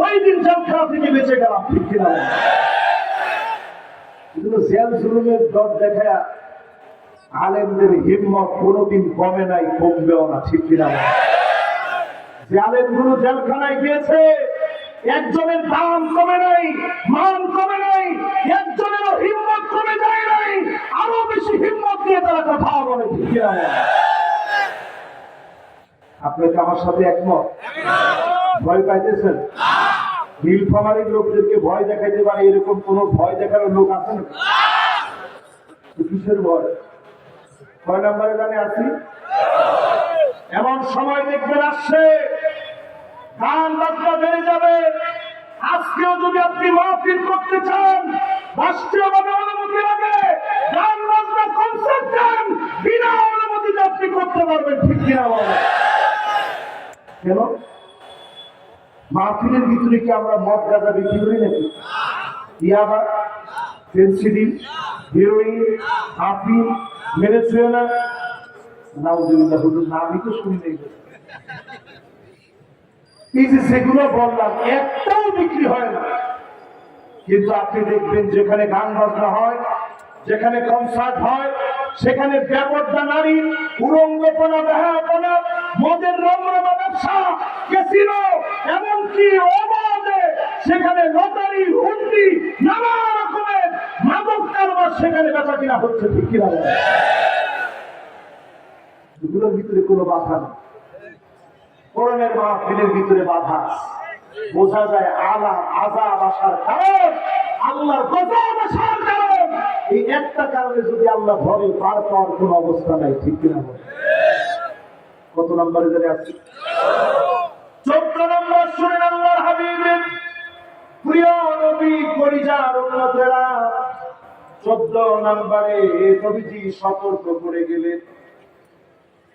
ওই দিন জেলখানা থেকে বেঁচে গেলাম। ঠিক কিনা? এগুলো জেল জুলুমের ডট দেখা আলেমদের হিম্মত কোনোদিন কমে নাই, কমবেও না। ঠিক কিনা? যে আলেমগুলো জেলখানায় গিয়েছে, একজনের দাম কমে নাই, মান কমে নাই, একজনেরও হিম্মত কমে যায় নাই, আরো বেশি হিম্মত নিয়ে তারা কথা বলে। ঠিক কিনা? আপনি কি আমার সাথে একমত? ভয় পাইতেছেন? নীলফামারীর লোকদেরকে ভয় দেখাইতে পারে এরকম কোন ভয় দেখানোর লোক আছে না? কিসের ভয়? কয় নম্বরে জানে আছি? এমন সময় দেখবেন আসছে, গান বাজনা বেড়ে যাবে। আজকেও যদি আপনি মাহফিল করতে চান, রাষ্ট্রীয়ভাবে অনুমতি লাগে, গান বাজনা কনসার্ট দেন, বিনা অনুমতিতে আপনি করতে পারবেন। ঠিক কিনা বলেন? কেন? মাহফিলের ভিতরে কি আমরা মদ গাঁজা বিক্রি করি নাকি? ইয়াবা, ফেন্সিডিল, হিরোইন, আফিম, মেরেছুয়েনা, নাউজুবিল্লাহ, হুজুর নামই তো শুনি নেই। এই যে সেগুলো বললাম, একটাও বিক্রি হয় না। কিন্তু আপনি দেখবেন যেখানে গান বাজনা হয়, যেখানে কনসার্ট হয়, সেখানে ব্যাপারটা নারী, উলঙ্গপনা, বেহায়াপনা, মদের রমরমা ব্যবসা, ক্যাসিনো, এমনকি অবাধে সেখানে লটারি, হুন্ডি, নানা রকমের মাদক কারবার সেখানে বেচা কিনা হচ্ছে। ঠিক কিনা? এগুলোর ভিতরে কোনো বাধা নেই। কোরআনের মাহফিলের ভিতরে বাধা। বোঝা যায় আলাম আযাব আসার কারণ, আল্লাহর গজব আসার কারণ। এই একটা কারণে যদি আল্লাহ ধরে, পার পাওয়ার কোন অবস্থা নাই। ঠিক কিনা? কত নম্বরে ধরে আসছি? 14 নম্বর। শুনেন আল্লাহর হাবিবের প্রিয় নবী কলিজার উম্মতেরা, 14 নম্বরে নবীজি সতর্ক করে গেলেন,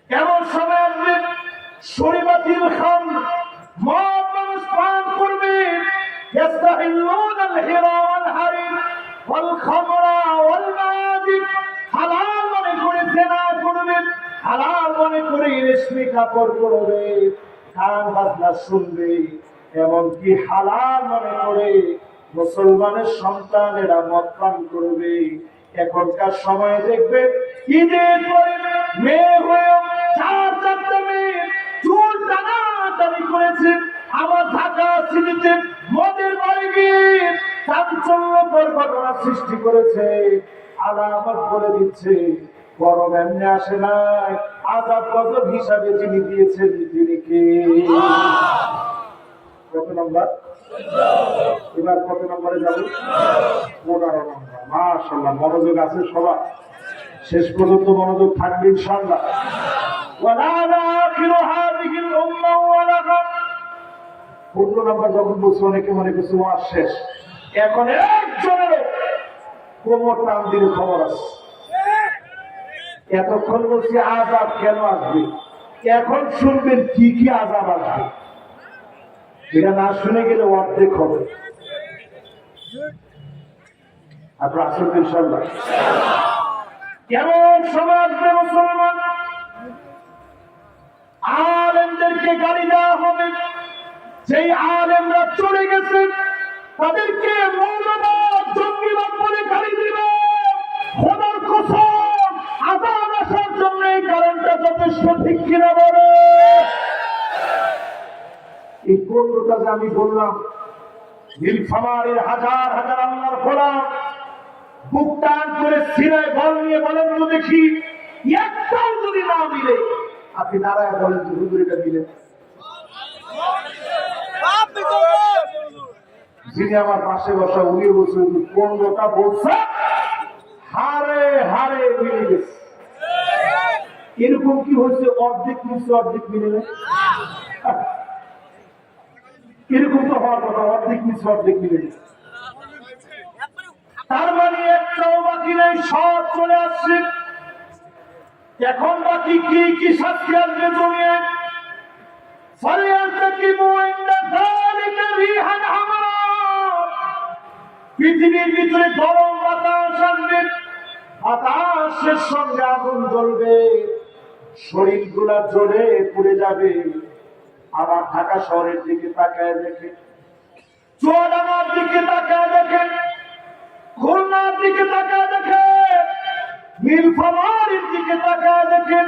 এমন সময় আসবে শরীবাতিল খামর, মদ মানুষ পান করবে, ইস্তাহিল্লুনাল হিরা ওয়াল হারির ওয়াল খামরা ওয়াল মায়াজিব, হালাল মনে করে জেনা করবে, হালাল মনে করে রেশমি কাপড় পরবে, গান বাজনা শুনবে, এমনকি হালাল মনে করে মুসলমানের সন্তানেরা মদ পান করবে। এখনকার সময় দেখবে ঈদের পরে মেয়ে হয়েও 4-4টা মেয়ে চুল টানাটানি করেছে। আমার ঢাকা সিটিতে মদের বাড়ি গিয়ে চাঞ্চল্যকর ঘটনা সৃষ্টি করেছে। আলামত বলে দিচ্ছে, গরম এমনি আসে নাই, আযাব গজব হিসাবে যিনি দিয়েছেন তিনি কে? কত নম্বর? এবার কত নম্বরে যাবে? 15 নম্বর। মাশাআল্লাহ, মনোযোগ আছে সবার। শেষ পর্যন্ত মনোযোগ থাকবে ইনশাআল্লাহ। ওয়ালানা আখিরু হাযিহিল উম্মাহ ওয়ালাকা। 15 নম্বর যখন বলছে, অনেকে মনে করছে ওয়াজ শেষ। এখন একজনের কোমর টান দিলে খবর আছে। এতক্ষণ বলছি আযাব কেন আসবে, এখন শুনবেন কি কি আযাব আসবে। এটা না শুনে গেলে অর্ধেক হবে। আপনার আসল ইনশাআল্লাহ। কেমন সময় আসবে মুসলমান, আলেমদেরকে গালি দেওয়া হবে। যেই আলেমরা চলে গেছে তাদেরকে মৌলবাদ, জঙ্গিবাদ বলে গালি দিবে। খোদার কসম, আযাব আসার জন্য এই কারণটা যথেষ্ট। ঠিক কিনা বলে? এই 15টা যে আমি বললাম, নীলফামারীর হাজার হাজার আল্লাহর গোলাম বুক টান করে সিনায় বল নিয়ে বলেন তো দেখি, একটাও যদি না মিলে, আপনি দাঁড়ায় বলেন যে হুজুর এটা মিলে। যিনি আমার পাশে বসা উনি বলছে 15টা বলছে, হারে হারে মিলে গেছে। এরকম কি হয়েছে? অর্ধেক মিলছে, অর্ধেক মিলে না। এরকম তো হওয়ার কথা, অর্ধেক মিলছে, অর্ধেক মিলে গেছে। তার মানে একটাও বাকি নেই, সব চলে আসছে। এখন বাকি কি কি শাস্তি আসবে দুনিয়া পৃথিবীর ভিতরে গরম বাতাস আসবে, বাতাসের সঙ্গে আগুন জ্বলবে, শরীর গুলা জ্বলে পুড়ে যাবে। আবার ঢাকা শহরের দিকে তাকায় দেখে, চুয়াডাঙ্গার দিকে তাকায় দেখে, খুলনার দিকে তাকায় দেখে, নীলফামারীর দিকে তাকায় দেখে,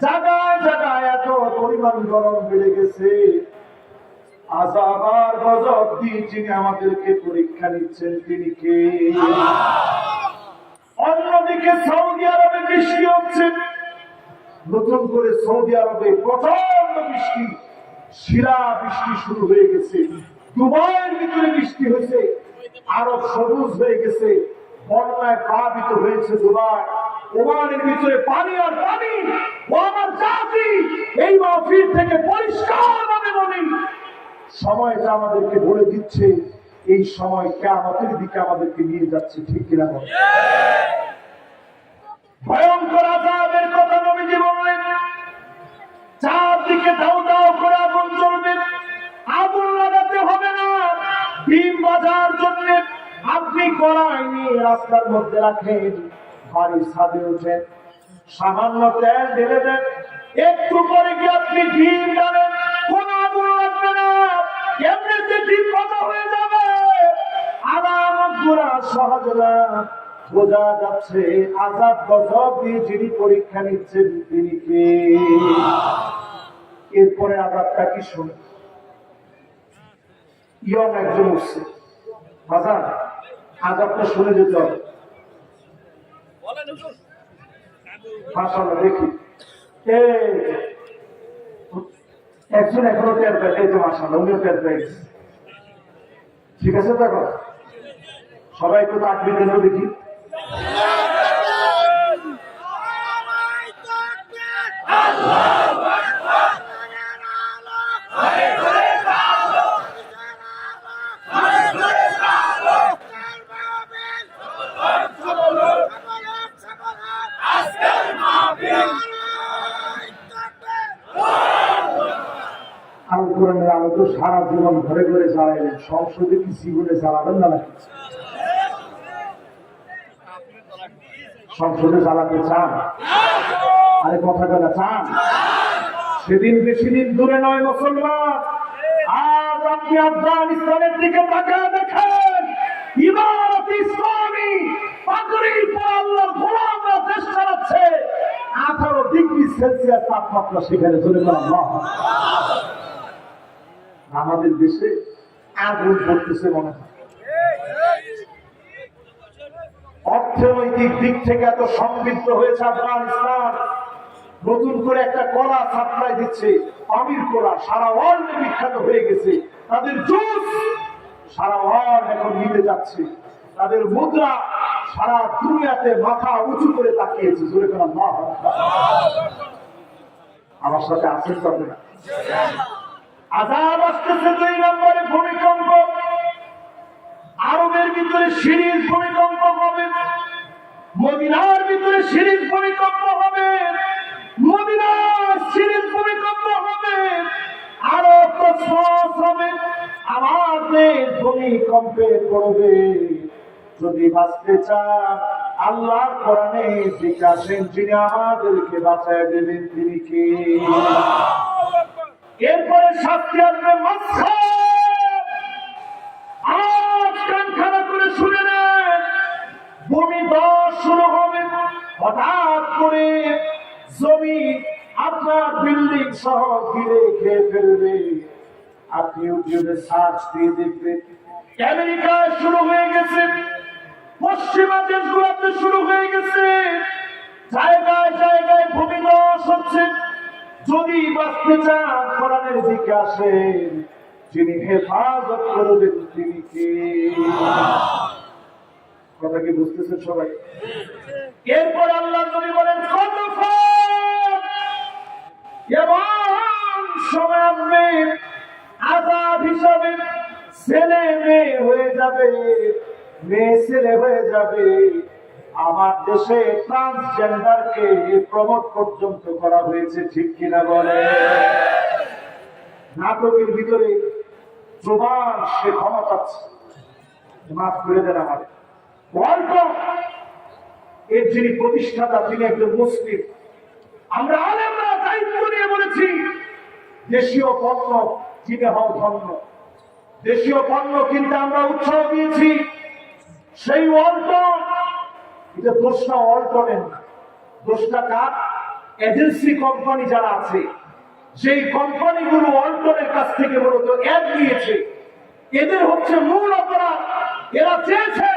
জায়গায় জায়গায় এত পরিমাণ গরম বেড়ে গেছে। আযাব আর গজব দিয়ে যিনি আমাদেরকে পরীক্ষা নিচ্ছেন তিনি কে? অন্যদিকে সৌদি আরবে বৃষ্টি হচ্ছে, নতুন করে সৌদি আরবে প্রচন্ড বৃষ্টি, শিলা বৃষ্টি শুরু হয়ে গেছে। দুবাইয়ের ভিতরে বৃষ্টি হয়েছে, আরব সবুজ হয়ে গেছে, বন্যায় প্লাবিত হয়েছে দুবাই। ওমানের ভিতরে পানি আর পানি। ও আমার জাতি, এই মাহফিল থেকে পরিষ্কার ভাবে বলি, সময়টা আমাদেরকে বলে দিচ্ছে এই সময় কিয়ামতের দিকে আমাদেরকে নিয়ে যাচ্ছে, ঠিক কিনা? ভয়ঙ্কর আযাবের কথা নবীজি বললেন। চারদিকে দাও দাও করে আগুন জ্বলবে, আগুন লাগাতে হবে না। ডিম বাজার জন্য আপনি কড়াই নিয়ে রাস্তার মধ্যে রাখেন, বাড়ির ছাদে ওঠেন, সামান্য তেল ঢেলে দেন, একটু পরে গিয়ে আপনি ডিম ডালেন, কোন আগুন লাগবে না, এমনিতে ডিম ভাজা হয়ে যাবে। আলামত গুলা সহজ না, বোঝা যাচ্ছে আযাব গজব দিয়ে যিনি পরীক্ষা নিচ্ছেন তিনি কে? এরপরে আযাবটা কি শুনে? ইয়ং একজন উঠছে, বাজার আযাবটা শুনে যেতে হবে। মাশাআল্লাহ, দেখি একজন এখনো টের পায়, এই তো মাশাআল্লাহ উনিও টের পেয়ে গেছে। ঠিক আছে, দেখো সবাই একটু তাকবীর দেন দেখি। আল কোরআনের আলো তো সারা জীবন ঘরে ঘরে জ্বালাইলেন, সংসদে কি জীবনে জ্বালাবেন না নাকি? সংসদে জ্বালাতে চান? আরে কথা বলা চান? সেদিন বেশি দিন দূরে নয় মুসলমান, আজ আপনি আফগানিস্তানের দিকে তাকিয়ে দেখেন, ইমারত ইসলামী পাগড়ির পর আল্লাহর গোলামরা দেশ চালাচ্ছে। 18 ডিগ্রি সেলসিয়াস তাপমাত্রা সেখানে চলে গেল। আমাদের দেশে আগুন পড়তেছে মনে হয়। অর্থনৈতিক দিক থেকে এত সমৃদ্ধ হয়েছে আফগানিস্তান, নতুন করে একটা কলা সাপ্লাই দিচ্ছে, আমির কলা, সারা ওয়ার্ল্ডে বিখ্যাত হয়ে গেছে। তাদের জুস সারা ওয়ার্ল্ড এখন নিতে যাচ্ছে, তাদের মুদ্রা সারা দুনিয়াতে মাথা উঁচু করে তাকিয়েছে। জোরে কেন না? আমার সাথে আছেন তো আপনারা? আযাব আসতেছে 2 নম্বরে ভূমিকম্প। আরবের ভিতরে সিরিজ ভূমিকম্প হবে, মদিনার ভিতরে সিরিজ ভূমিকম্প হবে, মদিনার সিরিজ ভূমিকম্প হবে, আরব কসমস হবে, আমাদের ভূমিকম্পে পড়বে। যদি বাঁচতে চান আল্লাহর কোরআনে দিকে আসেন, যিনি আমাদেরকে বাঁচায় দেবেন তিনি কে? এরপরে শাস্তি আসবে মাসখা। আজ কান খাড়া করে শুনে নেন, ভূমি ধস শুরু হবে। হঠাৎ করে জমি আপনার বিল্ডিং সহ ঘিরে খেয়ে ফেলবে। আপনি ইউটিউবে সার্চ দিয়ে দেখবেন, আমেরিকায় শুরু হয়ে গেছে, পশ্চিমা দেশগুলোতে শুরু হয়ে গেছে, জায়গায় জায়গায় ভূমি ধস হচ্ছে। যদি বাঁচতে চান কোরআনের দিকে আসেন, যিনি হেফাজত করবেন তিনি কে? কথা কি বুঝতেছেন সবাই? এরপর আল্লাহ নবী বলেন, কত এমন সময় আসবে আযাব হিসাবে ছেলে মেয়ে হয়ে যাবে, মেয়ে ছেলে হয়ে যাবে, আমার দেশে ট্রান্সজেন্ডারকে প্রমোট পর্যন্ত করা হয়েছে, ঠিক কিনা বলে? নাটকের ভিতরে প্রমাণ সে ক্ষমতা মাফ করে দেন আমার ওয়ালটন এর যিনি প্রতিষ্ঠাতা তিনি একজন মুসলিম। আমরা আলেমরা দায়িত্ব নিয়ে বলেছি দেশীয় পণ্য কিনে হও ধন্য, দেশীয় পণ্য কিনতে আমরা উৎসাহ দিয়েছি। সেই ওয়ালটন, এটা দোষটা ওয়ালটনের না, দোষটা কার? এজেন্সি কোম্পানি যারা আছে, সেই কোম্পানিগুলো ওয়ালটনের কাছ থেকে মূলত অ্যাড নিয়েছে। এদের হচ্ছে মূল অপরাধ। এরা চেয়েছে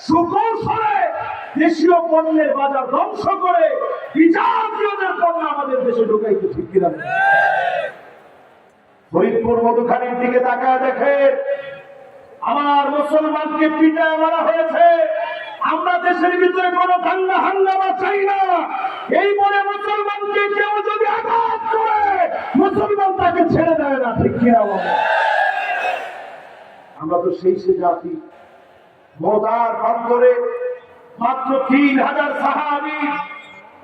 সুকৌশলে দেশীয় পণ্যের বাজার ধ্বংস করে বিজাতীয়দের পণ্য আমাদের দেশে ঢুকাইতে, ঠিক কিনা? ফরিদপুর মধুখালীর দিকে তাকায় দেখেন, আমার মুসলমানকে পিটায় মারা হয়েছে। আমরা দেশের ভিতরে কোনো দাঙ্গা হাঙ্গামা চাই না। এই বলে মুসলমানকে কেউ যদি আঘাত করে মুসলমান তাকে ছেড়ে দেয় না, ঠিক কিনা? আমরা তো সেই সে জাতি। মোদার প্রান্তরে মাত্র ৩,০০০ সাহাবী,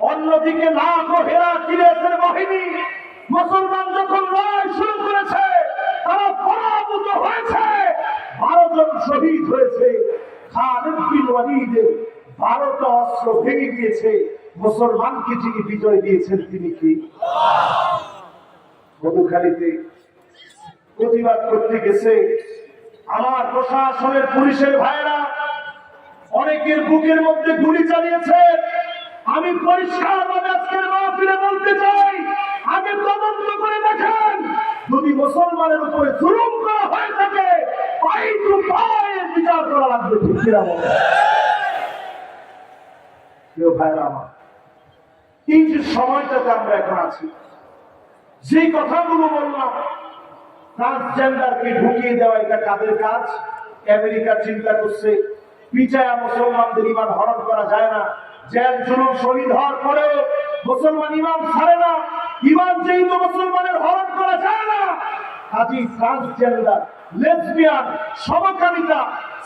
অন্যদিকে লাখো হেরাক্লিসের বাহিনী। মুসলমান যখন লড়াই শুরু করেছে তারা পরাভূত হয়েছে, ১২ জন শহীদ হয়েছে। খালিদ বিন ওয়ালিদের ১২টা অস্ত্র ভেঙে গিয়েছে। মুসলমানকে যিনি বিজয় দিয়েছেন তিনি কি? মধুখালীতে প্রতিবাদ করতে গেছে আমার প্রশাসনের পুলিশের ভাইরা অনেকের বুকের মধ্যে গুলি চালিয়েছে। আমি পরিষ্কারভাবে আজকের মাহফিলে বলতে চাই, আগে তদন্ত করে দেখেন, যদি মুসলমানের উপরে জুলুম করা হয়ে থাকে পাই টু পাই বিচার করা লাগবে, ঠিক কিনা বলে? কেউ ভাইরা আমার, এই যে সময়টাতে আমরা এখন আছি, যে কথাগুলো বললাম, ট্রান্সজেন্ডারকে ঢুকিয়ে দেওয়া এটা কাদের কাজ? আমেরিকা চিন্তা করছে পিছায়া মুসলমানদের ইমান হরণ করা যায় না। জেল জুলুম শহীদ হওয়ার পরেও মুসলমান ইমান ছাড়ে না। ইমান যেহেতু মুসলমানের হরণ করা যায় না, কাজী ট্রান্সজেন্ডার, লেসবিয়ান, সমকামিতা,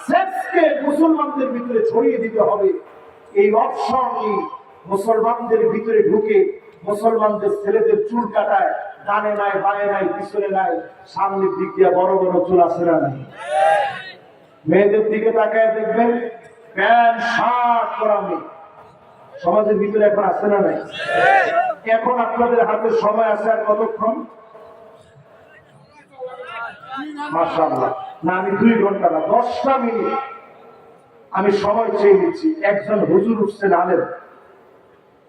সেক্সকে মুসলমানদের ভিতরে ছড়িয়ে দিতে হবে। এই অপশনটি মুসলমানদের ভিতরে ঢুকে মুসলমানদের ছেলেদের চুল কাটায়, ডানে নাই, বায়ে নাই, পিছনে নাই, সামনের দিক দিয়ে বড় বড় চুল আছে না নাই? মেয়েদের দিকে তাকায় দেখবেন প্যান্ট শার্ট পরা মেয়ে সমাজের ভিতরে এখন আছে না নাই? এখন আপনাদের হাতে সময় আছে আর কতক্ষণ? মাশাআল্লাহ, না আমি 2 ঘন্টা না, 10টা মিনিট আমি সময় চেয়ে নিচ্ছি। একজন হুজুর উঠছেন আলেম,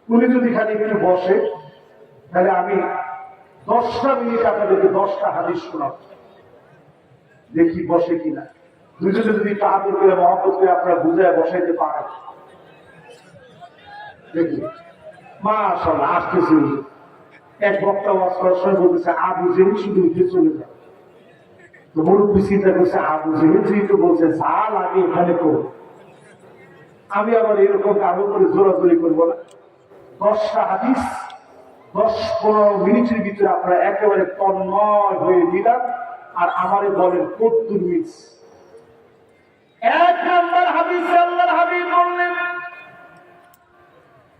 উনি যদি খালি একটু বসে তাহলে আমি 10টা মিনিট আপনাদেরকে 10টা হাদিস শোনাবো, দেখি বসে কিনা। দুজনে যদি একটু আদর করে মহব্বত করে আপনারা বুঝায় বসাইতে পারেন, দেখি। মাশাআল্লাহ, আসতেছে। এক বক্তা ওয়াজ করার সময় বলতেছে আবু জেহেল শুধু উঠে চলে যায়। তো মুরব্বী চিন্তা করছে আবু জেহেল যেহেতু বলছে যা লাগে এখানে করো, আমি আবার এরকম কারো করে জোরাজোরি করবো না। 10টা হাদিস 10-15 মিনিটের ভিতরে আপনারা একেবারে তন্ময় হয়ে দিলাম। আর আমারে বলেন কদ্দুর মিস। 1 নম্বর হাদিসে আল্লাহর হাবিব বললেন,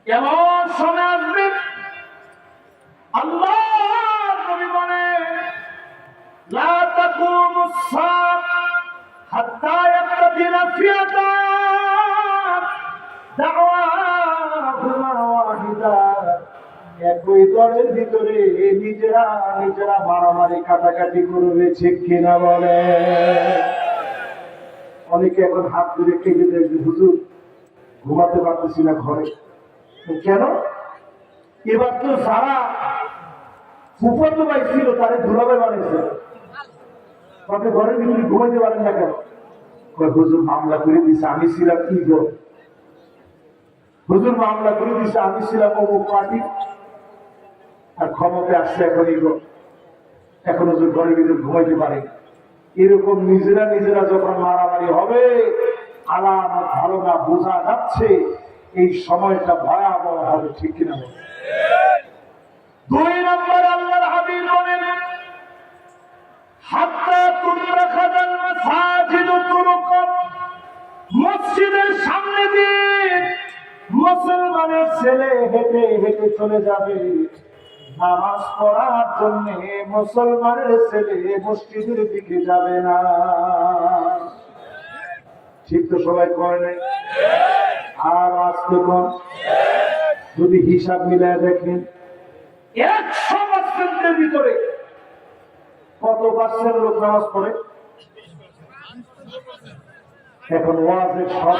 এমন সময় আসবে আল্লাহর নবী বলেন, লা তাকুমুস সাআ হাত্তা ইয়াক্তাদিনা ফিয়াতান দাওয়াহুমা ওয়াহিদা। একই দলের ভিতরে নিজেরা নিজেরা মারামারি কাটাকাটি করবে, ঠিক কিনা বলে? অনেকে এখন হাত ধরে কেঁদে দেখবে, হুজুর ঘুমাতে পারতেছি না ঘরে। কেন? এবার তো সারা ফুফাতো ভাই ছিল তারে ধুলাবে বানিয়েছে, তাকে ঘরের ভিতরে ঘুমাইতে পারেন না কেন? হুজুর মামলা করে দিছে, আমি ছিলাম কি গো? হুজুর মামলা করে দিছে, আমি ছিলাম অমুক পার্টি, আর ক্ষমতা আসছে এখন এই গো, এখন হুজুর ঘরের ভিতরে ঘুমাইতে পারে। এরকম নিজেরা নিজেরা যখন মারামারি হবে, আলামত ভালো না বোঝা যাচ্ছে এই সময়টা ভয়াবহ হবে, ঠিক কিনা? 2 নম্বর আল্লাহর হাবিব বলেন, হাত্তা তুরখাদাল মাসাজিদু তুরুকাত মসজিদের সামনে দিয়ে মুসলমানের ছেলে হেঁটে হেঁটে চলে যাবে নামাজ পড়ার জন্য। মুসলমানের ছেলে মসজিদের দিকে যাবে না। ঠিক তো সবাই করে নাই? আর আজকে কোন যদি হিসাব মিলায় দেখেন 100% ভিতরে কত পার্সেন্ট লোক নামাজ পড়ে? এখন ওয়াজের সব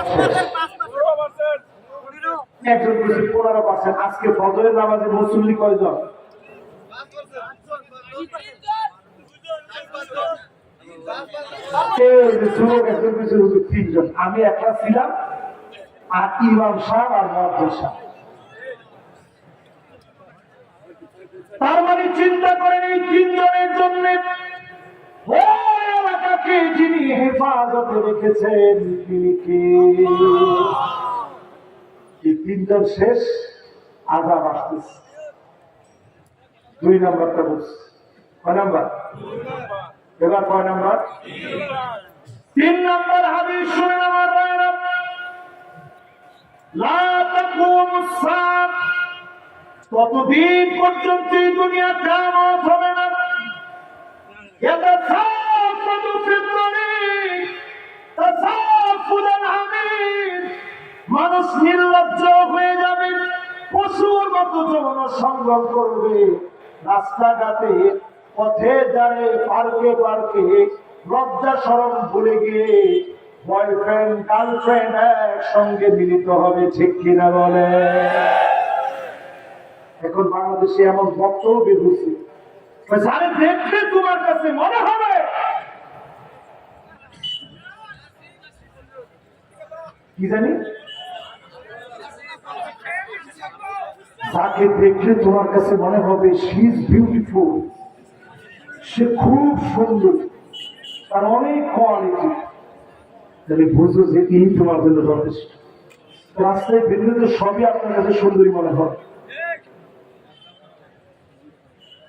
একজন বুঝি 15%। আজকে ফজরের নামাজে মুসল্লি কয়জন? তিনজন। আমি একটা ছিলাম আর ইমাম সাহেব আর মুয়াজ্জিন সাহেব। তার মানে চিন্তা করেন এই তিনজনের জন্য ওই এলাকাকে যিনি হেফাজতে রেখেছেন তিনি কে? এই তিনজন শেষ, আজাব আসতেছে। 2 নম্বরটা বুঝছি। কয় নাম্বার? এবার কয় নাম্বার? 3 নম্বর হাদিস শুনে আমার ভাইরা, লা তাকুমুস সাআত, ততদিন পর্যন্ত এই দুনিয়া কিয়ামত হবে না। ইয়াতাসাফাদু ফিত তারিক তাসাফুদাল হামির, মানুষ নির্লজ্জ হয়ে যাবে, পশুর মতো যৌন সংগ্রাম করবে রাস্তাঘাটে, পথে দাঁড়ে, পার্কে পার্কে, লজ্জা শরম ভুলে গিয়ে বয়ফ্রেন্ড গার্লফ্রেন্ড একসঙ্গে মিলিত হবে। ঠিক কিনা বলে? এখন বাংলাদেশে এমন বক্তব্য বের হচ্ছে, আরে দেখলে তোমার কাছে মনে হবে কি জানি, যাকে দেখলে তোমার কাছে মনে হবে শি ইজ বিউটিফুল, সে খুব সুন্দর, তার অনেক কোয়ালিটি, তাহলে বুঝো যে এই তোমার জন্য যথেষ্ট। রাস্তায় বেরোলে তো সবই আপনার কাছে সুন্দরী মনে হয়।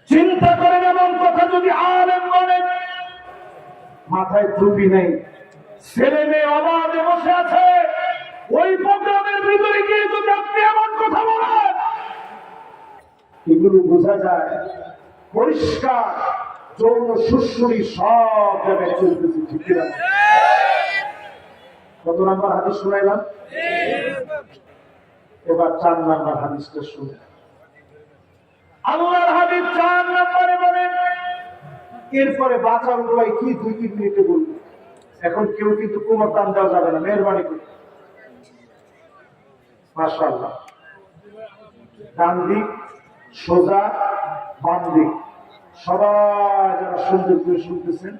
চিন্তা করেন এমন কথা যদি আলেম বলেন, মাথায় টুপি নেই, ছেলে মেয়ে অবাধে বসে আছে, ওই প্রোগ্রামের ভিতরে গিয়ে যদি আপনি এমন কথা বলেন, এগুলো বোঝা যায় পরিষ্কার যৌন সুশ্রী সব জায়গায় চলতেছে। ঠিক কিনা? কত নাম্বার হাদিস শুনাইলাম? এবার 4 নাম্বার হাদিসটা শুনে। আল্লাহর হাবিব 4 নম্বরে বলেন, এরপরে বাঁচার উপায় কি 2-3 মিনিটে বলবো। এখন কেউ কিন্তু কোমর টান দেওয়া যাবে না, মেহরবানি করে। মাশাআল্লাহ, ডান দিক সোজা, বাম দিক সবাই যারা সুন্দর করে শুনতেছেন,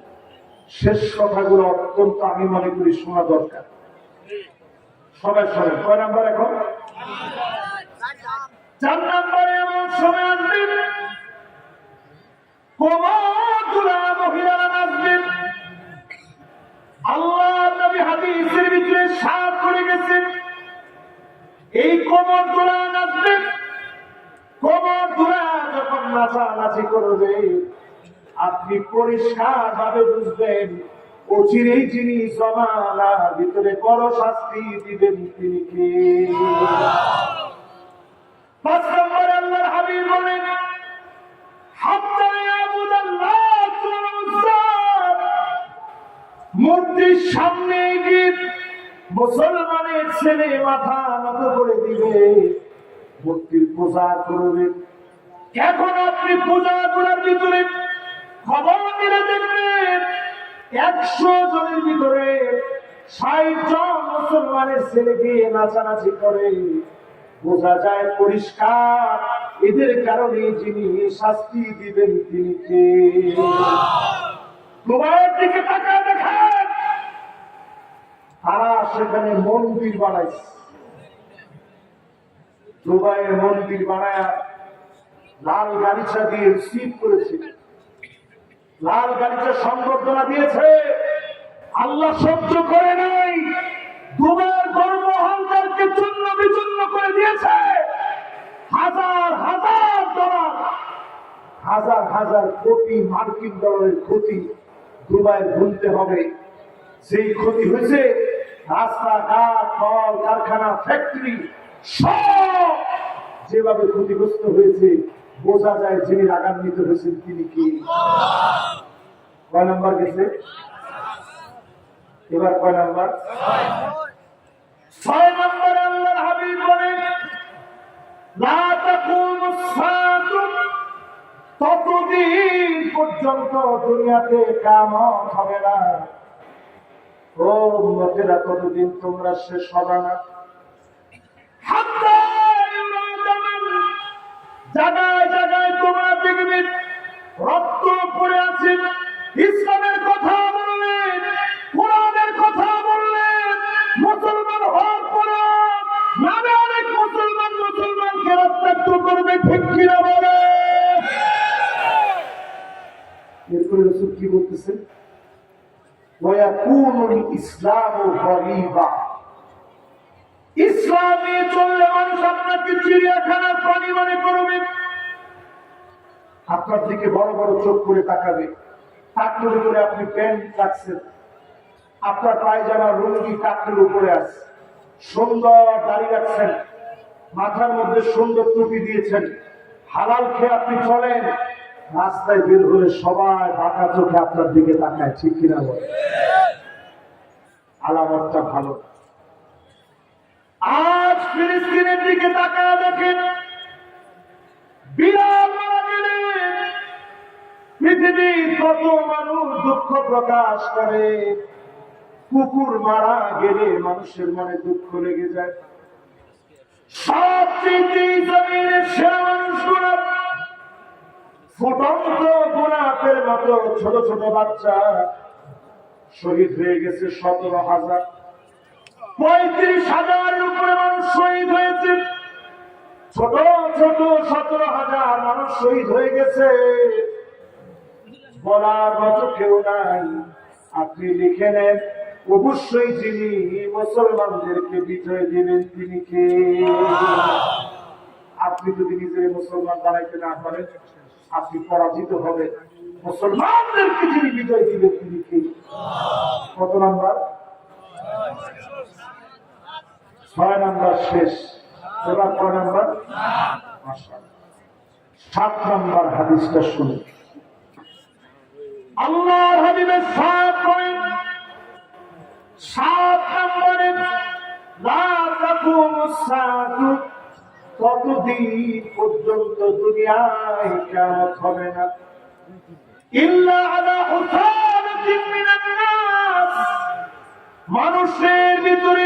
শেষ কথাগুলো অত্যন্ত আমি মনে করি শোনা দরকার। সবাই শোনেন। কয় নাম্বার এখন? 4 নম্বরে এমন সময় আসবেন কোমরগুলা মহিলারা নাচবেন। আল্লাহ নবী হাদিসের ভিতরে সাফ করে গেছেন, এই কোমরগুলা নাচবেন। কোমরগুলা যখন নাচানাচি করবে আপনি পরিষ্কার ভাবে বুঝবেন অচিরেই যিনি জমানার ভিতরে বড় শাস্তি দিবেন তিনি কে? 5 নম্বরে আল্লাহর হাবিব বলেন, হাত্তা ইয়াবুদাল্লাহ মূর্তির সামনে গিয়ে মুসলমানের ছেলে মাথা নত করে দিবে, মূর্তির পূজা করবে। এখন আপনি পূজাগুলোর ভিতরে খবর নিয়ে দেখবেন 100 জনের ভিতরে 60 জন মুসলমানের ছেলে গিয়ে নাচানাচি করে। বোঝা যায় পরিষ্কার এদের কারণে যিনি শাস্তি দিবেন তিনি কে? দুবাইয়ের দিকে তাকায় দেখেন, তারা সেখানে মন্দির বানাইছে। দুবাইয়ের মন্দির বানায় লাল গালিচা দিয়ে রিসিভ করেছে, লাল গালিচা সংবর্ধনা দিয়েছে। আল্লাহ সহ্য করে নাই, দুবাইয়ের ধর্ম অহংকারকে চূর্ণ বিচূর্ণ করে দিয়েছে। হাজার হাজার ডলার, হাজার হাজার কোটি মার্কিন ডলারের ক্ষতি দুবাইয়ের ভুলতে হবে। সেই ক্ষতি হয়েছে রাস্তাঘাট, কল কারখানা, ফ্যাক্টরি সব যেভাবে ক্ষতিগ্রস্ত হয়েছে, বোঝা যায় যিনি রাগান্বিত হয়েছেন তিনি কি। কয় নাম্বার গেছে? এবার কয় নাম্বার? 6 নম্বরে আল্লাহর হাবিব বলেন, লা তাকুমুস সাআতু, ততদিন পর্যন্ত দুনিয়াতে কিয়ামত হবে না, ও উম্মতেরা ততদিন তোমরা শেষ হবে না। হাত্তা ইউরাদামান, জায়গায় জায়গায় তোমরা দেখবে রক্ত পড়ে আছে, ইসলামের কথা বললেন, কোরআনের কথা বললেন, মুসলমান হওয়ার পরে নামে অনেক মুসলমানকে রক্তাক্ত করবে, ঠিক কিনা বলে? এরপরে রাসূল কি বলতেছেন? ওয়ায়াকুনুল ইসলামু গরীবা, ইসলামে চললে মানুষ আপনাকে চিড়িয়াখানার প্রাণী মনে করবে, আপনার দিকে বড় বড় চোখ করে তাকাবে, টাকনুর উপরে আপনি প্যান্ট রাখছেন, আপনার পায়জামা লুঙ্গি টাকনুর উপরে আছে, সুন্দর দাড়ি রাখছেন, মাথার মধ্যে সুন্দর টুপি দিয়েছেন, হালাল খেয়ে আপনি চলেন, রাস্তায় বের হলে সবাই বাঁকা চোখে আপনার দিকে তাকায়, ঠিক কিনা বলে? আলামতটা ভালো। আজ ফিলিস্তিনের দিকে তাকায় দেখেন, বিড়াল মারা গেলে পৃথিবীর কত মানুষ দুঃখ প্রকাশ করে, কুকুর মারা গেলে মানুষের মনে দুঃখ লেগে যায়। সবচেয়ে জমিনের সেরা মানুষগুলো ফুটন্ত গোলাপের মতো ছোট ছোট বাচ্চা শহীদ হয়ে গেছে 17,000, 35,000 উপরে মানুষ শহীদ হয়েছে, ছোট ছোট 17,000 মানুষ শহীদ হয়ে গেছে। বলার মতো কেউ নাই, আপনি লিখে নেন, অবশ্যই যিনি মুসলমানদেরকে বিজয় দিলেন তিনি কে? আপনি যদি নিজের মুসলমান বানাইতে না পারেন আপনি পরাজিত হবেন। মুসলমানদেরকে যিনি বিজয় দিলেন তিনি কে? কত নাম্বার? 6 নাম্বার শেষ। এবার কয় নাম্বার? 7 নাম্বার হাদিসটা শুনুন। আল্লাহর হাবিবের 7 পয়েন্ট, 7 নম্বরে লা তাকুমুস সাআতু, ততদিন পর্যন্ত দুনিয়ায় কিয়ামত হবে না, ইল্লা আলা হুসানাতিন মিনান নাস, মানুষের ভিতরে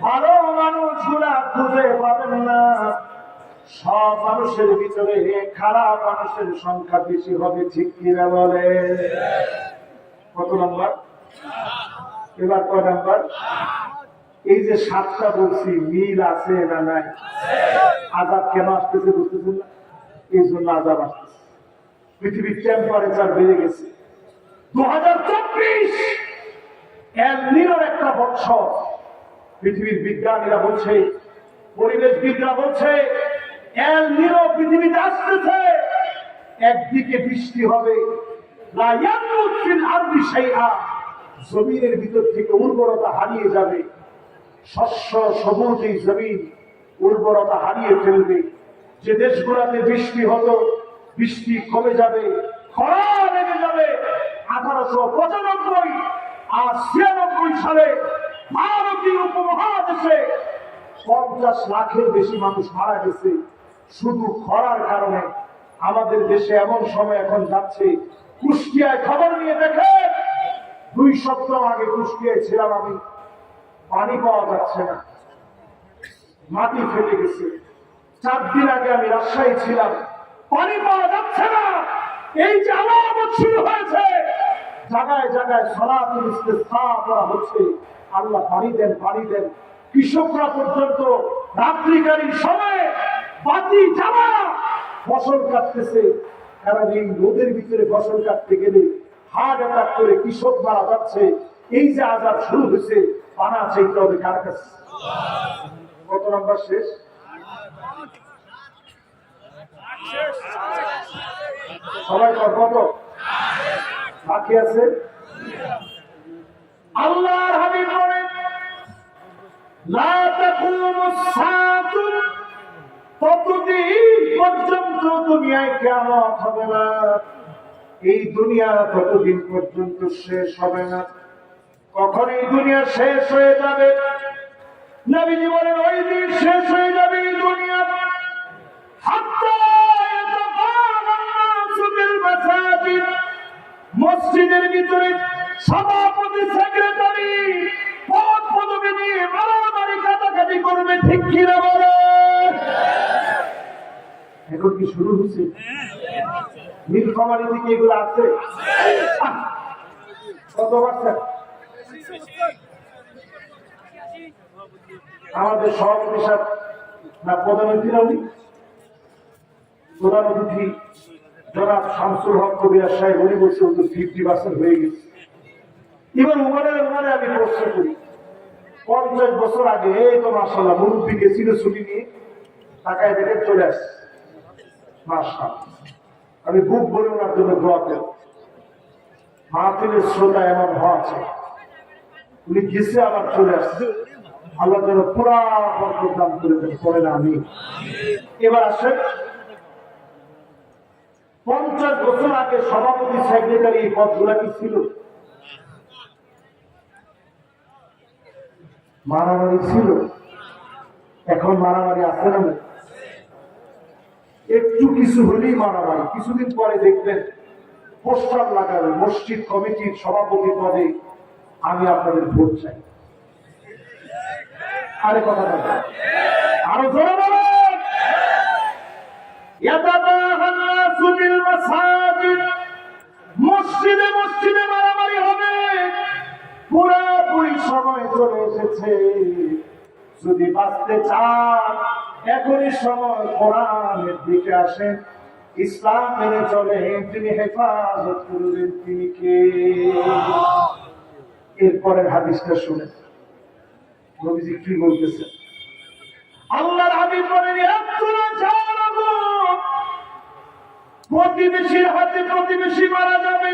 ভালো মানুষগুলা খুঁজে পাবেন না, সব মানুষের ভিতরে খারাপ মানুষের সংখ্যা বেশি হবে, ঠিক কিনা বলে? কত নাম্বার? এবার কয় নাম্বার? এই যে 7টা বলছি, মিল আছে না নাই? আযাব কেন আসতেছে বুঝতেছেন না? এই জন্য আযাব আসতেছে। পৃথিবীর টেম্পারেচার বেড়ে গেছে। 2024 এল নিনোর একটা বছর। পৃথিবীর বিজ্ঞানীরা বলছে, পরিবেশবিদরা বলছে, এল নিনো পৃথিবীতে আসতেছে। একদিকে বৃষ্টি হবে, লা ইয়ামুত ফিল আরদি শাইআ, জমিনের ভিতর থেকে উর্বরতা হারিয়ে যাবে, শস্য সবুজ এই জমিন উর্বরতা হারিয়ে ফেলবে। যে দেশগুলোতে বৃষ্টি হতো বৃষ্টি কমে যাবে, খরা লেগে যাবে। 1895 আর 96 সালে ভারতীয় উপমহাদেশে 50 লাখের বেশি মানুষ মারা গেছে শুধু খরার কারণে। আমাদের দেশে এমন সময় এখন যাচ্ছে, কুষ্টিয়ায় খবর নিয়ে দেখে, 2 সপ্তাহ আগে কুষ্টিয়ায় ছিলাম আমি, পানি পাওয়া যাচ্ছে না, মাটি ফেটে গেছে। 4 দিন আগে আমি রাজশাহী ছিলাম, পানি পাওয়া যাচ্ছে না। এই যে আলামত শুরু হয়েছে, জায়গায় জায়গায় সালাতুল ইস্তিসকা করা হচ্ছে, আল্লাহ পানি দেন, পানি দেন। কৃষকরা পর্যন্ত রাত্রিকালীন সময়ে বাতি জ্বালা ফসল কাটতেছে, কারণ এই রোদের ভিতরে ফসল কাটতে গেলে হার্ট অ্যাটাক করে কৃষক মারা যাচ্ছে। এই যে আযাব শুরু হয়েছে, পানা চাইতে হবে কার কাছে? কত নাম্বার শেষ? সবাই কত বাকি আছে? আল্লাহর হাবিব বলেন, লা তাকুমুস সাআতু, ততদিন পর্যন্ত দুনিয়ায় কিয়ামত হবে না, এই দুনিয়া ততদিন পর্যন্ত শেষ হবে না। কখন এই দুনিয়া শেষ হয়ে যাবে? নবীজি বলেন ওই দিন শেষ হয়ে যাবে এই দুনিয়া, হাত্তা ইয়াতাফারান নাসু বিল মাসাজিদ, মসজিদের ভিতরে সভাপতি সেক্রেটারি পদ পদবি নিয়ে মারামারি কাটাকাটি করবে, ঠিক কিনা বলে? এখন কি শুরু হচ্ছে? নীলফামারী থেকে এগুলো আছে? কত বাচ্চা? আমাদের সভাপতি সাহেব না প্রধান অতিথি, প্রধান অতিথি জনাব শামসুল হক কবির সাহেব, উনি বলছে 50% হয়ে গেছে। এবার উমারে আমি প্রশ্ন করি, 50 বছর আগে এই তো মাশাআল্লাহ মুরব্বী গেছিল ছুটি নিয়ে, টাকায় দেখে চলে আসছে। মাশাআল্লাহ, আমি বুক বলে ওনার জন্য দোয়া করি। মাহফিলের শ্রোতা এমন হওয়া আছে, উনি গেছে আবার চলে আসছে, আল্লাহ যেন পুরা বরকত দান করে দেন, পড়ে না আমি। এবার আসেন, 50 বছর আগে সভাপতি সেক্রেটারি এই পদগুলা কি ছিল? মারামারি ছিল, এখন মারামারি আছে না? একটু কিছু হলেই মারামারি। কিছুদিন পরে দেখবেন পোস্টার লাগাবে, মসজিদ কমিটির সভাপতি পদে আমি আপনাদের ভোট চাই। আরে কথা বলবে, আরো জোরে বলেন। ইয়াতাবাহান নাসু বিল মাসাজিদ, মসজিদে মসজিদে মারামারি হবে। পুরোপুরি সময় চলে এসেছে, যদি বাঁচতে চান এখনই সময় কোরআনের দিকে আসেন, ইসলাম মেনে চলে, তিনি হেফাজত করবেন, তিনি কে? এরপরের হাদিসটা শুনে নবীজি কি বলতেছেন। আল্লাহর হাবিব বলেন, প্রতিবেশীর হাতে প্রতিবেশী মারা যাবে,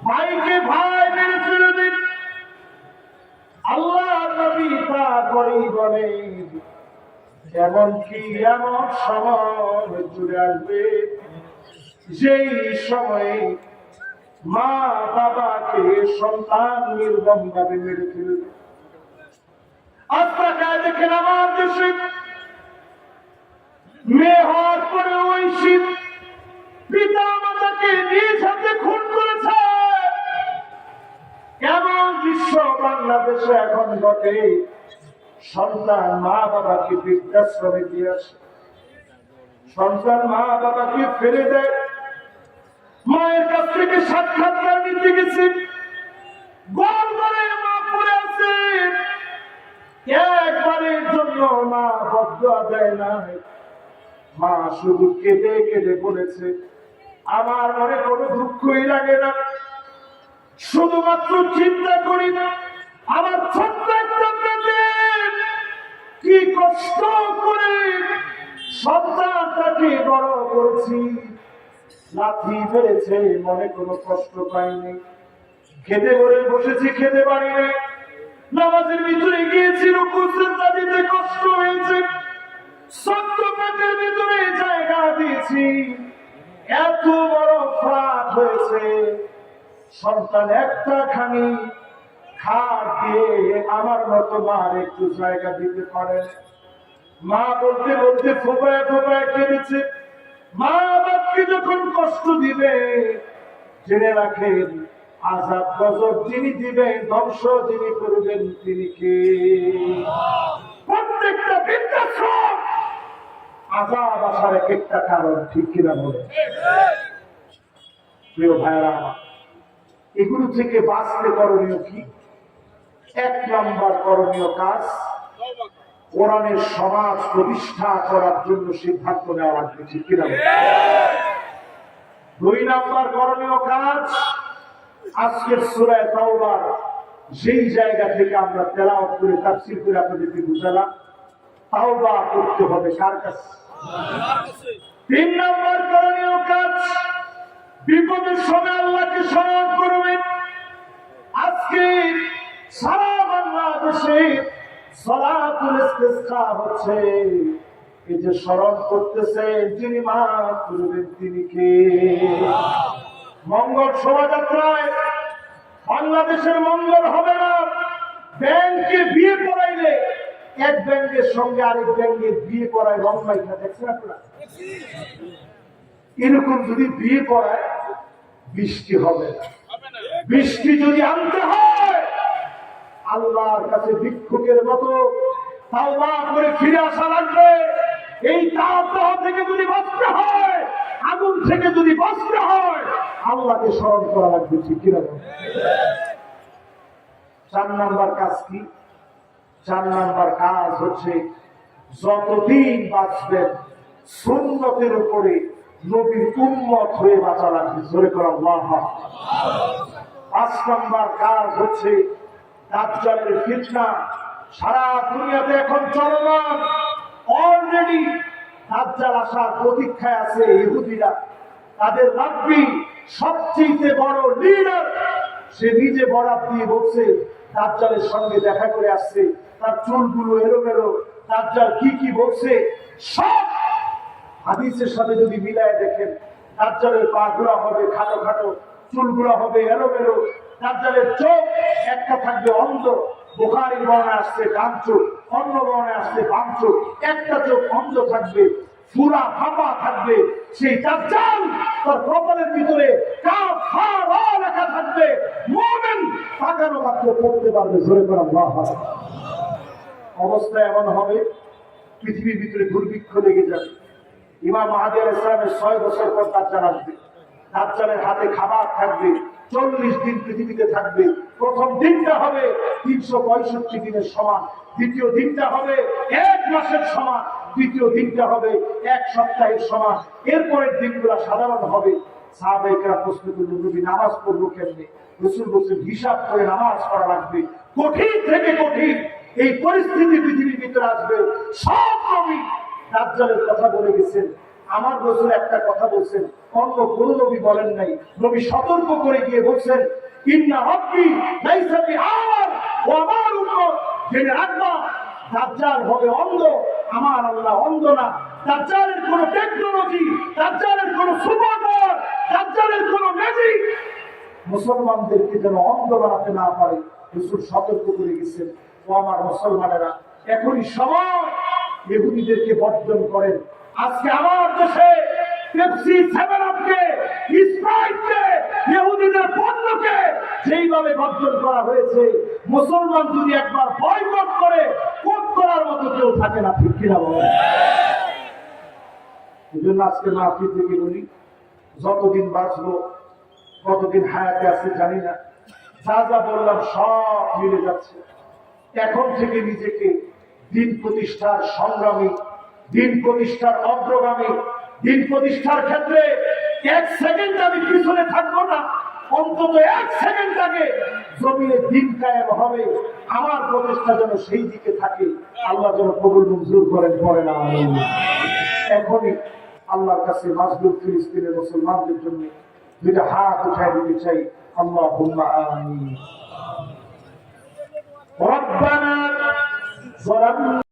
ভাইকে ভাই মেরে ফেলবে। আল্লাহ নবী তারপরেই বলেন, এমনকি এমন সময় চলে আসবে যেই সময়ে মা বাবাকে সন্তান নির্মম ভাবে মেরে ফেলবে। আপনাকে দেখেন আমার দেশে মেয়ে হওয়ার পরে ওই শীত পিতা মাতাকে নিজ হাতে খুন করেছে, এমন দৃশ্য বাংলাদেশে এখন ঘটে। সন্তান মা বাবাকে বৃদ্ধাশ্রমে দিয়ে আসে, সন্তান মা বাবাকে ফেলে দেয়। মায়ের কাছ থেকে সাক্ষাৎকার নিতে গেছে, গোল করে মা পড়ে আছে, একবারের জন্য মা বদুয়া দেয় না। মা শুধু কেঁদে কেঁদে বলেছে, আমার মনে কোনো দুঃখই লাগে না, শুধুমাত্র চিন্তা করি না আমার ছোট্ট একটা মেয়ে কি কষ্ট করে সন্তানটাকে বড় করেছি, লাথি মেরেছে, মনে কোনো কষ্ট পাইনি, খেতে বলে বসেছি, খেতে পারি না, নামাজের ভিতরে গিয়েছি, রুকু সিজদা দিতে কষ্ট হয়েছে, সত্য পেটের ভিতরে জায়গা দিয়েছি, এত বড় ফাট হয়েছে, সন্তান একটা খানি খাট দিয়ে আমার মতো মার একটু জায়গা দিতে পারে। মা বলতে বলতে ফোপায় ফোপায় কেঁদেছে। মা বাপকে যখন কষ্ট দিবে জেনে রাখেন, আযাব গজব যিনি দিবেন, ধ্বংস যিনি করবেন, তিনি কে? প্রত্যেকটা বৃদ্ধাশ্রম আযাব আসার এক একটা কারণ, ঠিক কিনা বলে? প্রিয় ভাইরা, এগুলো থেকে বাঁচতে করণীয় কি? 1 নম্বর করণীয় কাজ, কোরআনের সমাজ প্রতিষ্ঠা করার জন্য সিদ্ধান্ত নেওয়া লাগবে, ঠিক কিনা? 2 নম্বর করণীয় কাজ, আজকের সূরা তাওবা যেই জায়গা থেকে আমরা তেলাওয়াত করে তাফসীর করে আপনাদেরকে বুঝালাম, তাওবা করতে হবে কার কাছে? 3 নম্বর করণীয় কাজ, বিপদের সময় আল্লাহকে স্মরণ করবেন। আজকে সারা বাংলাদেশে সালাতুল ইস্তিসকা হচ্ছে। এই যে স্মরণ করতেছে, যিনি মাফ করবেন তিনি কে? মঙ্গল শোভাযাত্রায় বাংলাদেশের মঙ্গল হবে না। ব্যাংকে বিয়ে করাইলে এক ব্যাংকের সঙ্গে আরেক ব্যাংকের বিয়ে করায় রং মাইখা, দেখছেন আপনারা? এরকম যদি বিয়ে করায় বৃষ্টি হবে না। বৃষ্টি যদি আনতে হয় আল্লাহর কাছে ভিক্ষুকের মতো তাওবা করে ফিরে আসা লাগবে। এই তাওবা থেকে যদি বাঁচতে হয়, আগুন থেকে যদি বাঁচতে হয়, আল্লাহকে স্মরণ করা লাগবে। ঠিক কিনা? 4 নাম্বার কাজ কি? 4 নাম্বার কাজ হচ্ছে যতদিন বাঁচবেন সুন্নতের উপরে নবীর উম্মত হয়ে বাঁচা লাগবে। জোরে করে আল্লাহু আকবার। 5 নাম্বার কাজ হচ্ছে দাজ্জালের ফিতনা সারা দুনিয়াতে এখন চলমান। অলরেডি দাজ্জাল আসার প্রতীক্ষায় আছে ইহুদিরা। তাদের রাব্বি সবচেয়ে বড় লিডার, সে নিজে বরাত দিয়ে বলছে দাজ্জালের সঙ্গে দেখা করে আসছে। তার চুলগুলো এলোমেলো, দাজ্জাল কি কি বলছে সব হাদিসের সাথে যদি মিলায় দেখেন, দাজ্জালের পা গুলা হবে খাটো খাটো, চুলগুলা হবে এলোমেলো, দাজ্জালের চোখ একটা থাকবে অন্ধ। বুখারীর বর্ণনায় আসছে ডান চোখ, অন্য বর্ণনায় আসছে বাম চোখ, একটা চোখ অন্ধ থাকবে, পুরা ফাঁপা থাকবে। সেই দাজ্জাল তার কপালের ভিতরে কাফারা লেখা থাকবে। মুমিন তাকানো মাত্র পড়তে পারবে। জোরে করে আল্লাহু আকবার। অবস্থা এমন হবে পৃথিবীর ভিতরে দুর্ভিক্ষ লেগে যাবে। ইমাম মাহদী আলাইহিস সালামের 6 বছর পর দাজ্জাল আসবে। দাজ্জালের হাতে খাবার থাকবে, 40 দিন পৃথিবীতে থাকবে। প্রথম দিনটা হবে 365 দিনের সমান, দ্বিতীয় দিনটা হবে 1 মাসের সমান, তৃতীয় দিনটা হবে 1 সপ্তাহের সমান। এরপরের দিনগুলো সাধারণ হবে। সাহাবায়ে কেরাম প্রশ্ন করলেন, নবী নামাজ পড়বো কেমনে? রাসূল বলেছেন হিসাব করে নামাজ পড়া লাগবে। কঠিন থেকে কঠিন এই পরিস্থিতি পৃথিবীর ভিতরে আসবে। সব নবী দাজ্জালের কথা বলে গেছেন। আমার রাসূল একটা কথা বলছেন, অন্য কোন নবী বলেন নাই। নবী সতর্ক করে গিয়ে বলছেন, ইন্না রাব্বি লাইসা বিআর ওয়া আমার উম্মত, জেনে রাখবা দাজ্জাল হবে অন্ধ, আমার আল্লাহ অন্ধ না। দাজ্জালের কোন টেকনোলজি, দাজ্জালের কোন সুপার পাওয়ার, দাজ্জালের কোন ম্যাজিক মুসলমানদেরকে যেন অন্ধ বানাতে না পারে। রাসূল সতর্ক করে গেছেন। ও আমার মুসলমানেরা, এখনই সময় ইহুদিদেরকে বর্জন করেন। আজকে আমার দেশে পেপসি, 7-আপকে, স্প্রাইটকে, ইহুদিদের পণ্যকে যেইভাবে বর্জন করা হয়েছে, মুসলমান যদি একবার বয়কট করে কোট করার মতো কেউ থাকে না। ঠিক কিনা বলেন? এই জন্য আজকে মাহফিল থেকে বলি, যতদিন বাঁচবো, কতদিন হায়াতে আছে জানি না, যা যা বললাম সব মিলে যাচ্ছে। এখন থেকে নিজেকে দিন প্রতিষ্ঠার সংগ্রামী, দিন প্রতিষ্ঠার অগ্রগামী, দিন প্রতিষ্ঠার ক্ষেত্রে 1 সেকেন্ড আমি পিছনে থাকবো না। অন্তত 1 সেকেন্ড আগে জমিনে দিন কায়েম হবে, আমার প্রচেষ্টা যেন সেই দিকে থাকে। আল্লাহ যেন কবুল মঞ্জুর করেন, পড়ে না। এখনই আল্লাহর কাছে মাজলুম ফিলিস্তিনের মুসলমানদের জন্য 2টা হাত উঠায় দিতে চাই। আল্লাহুম্মা আমিন। রব্বানা যালামনা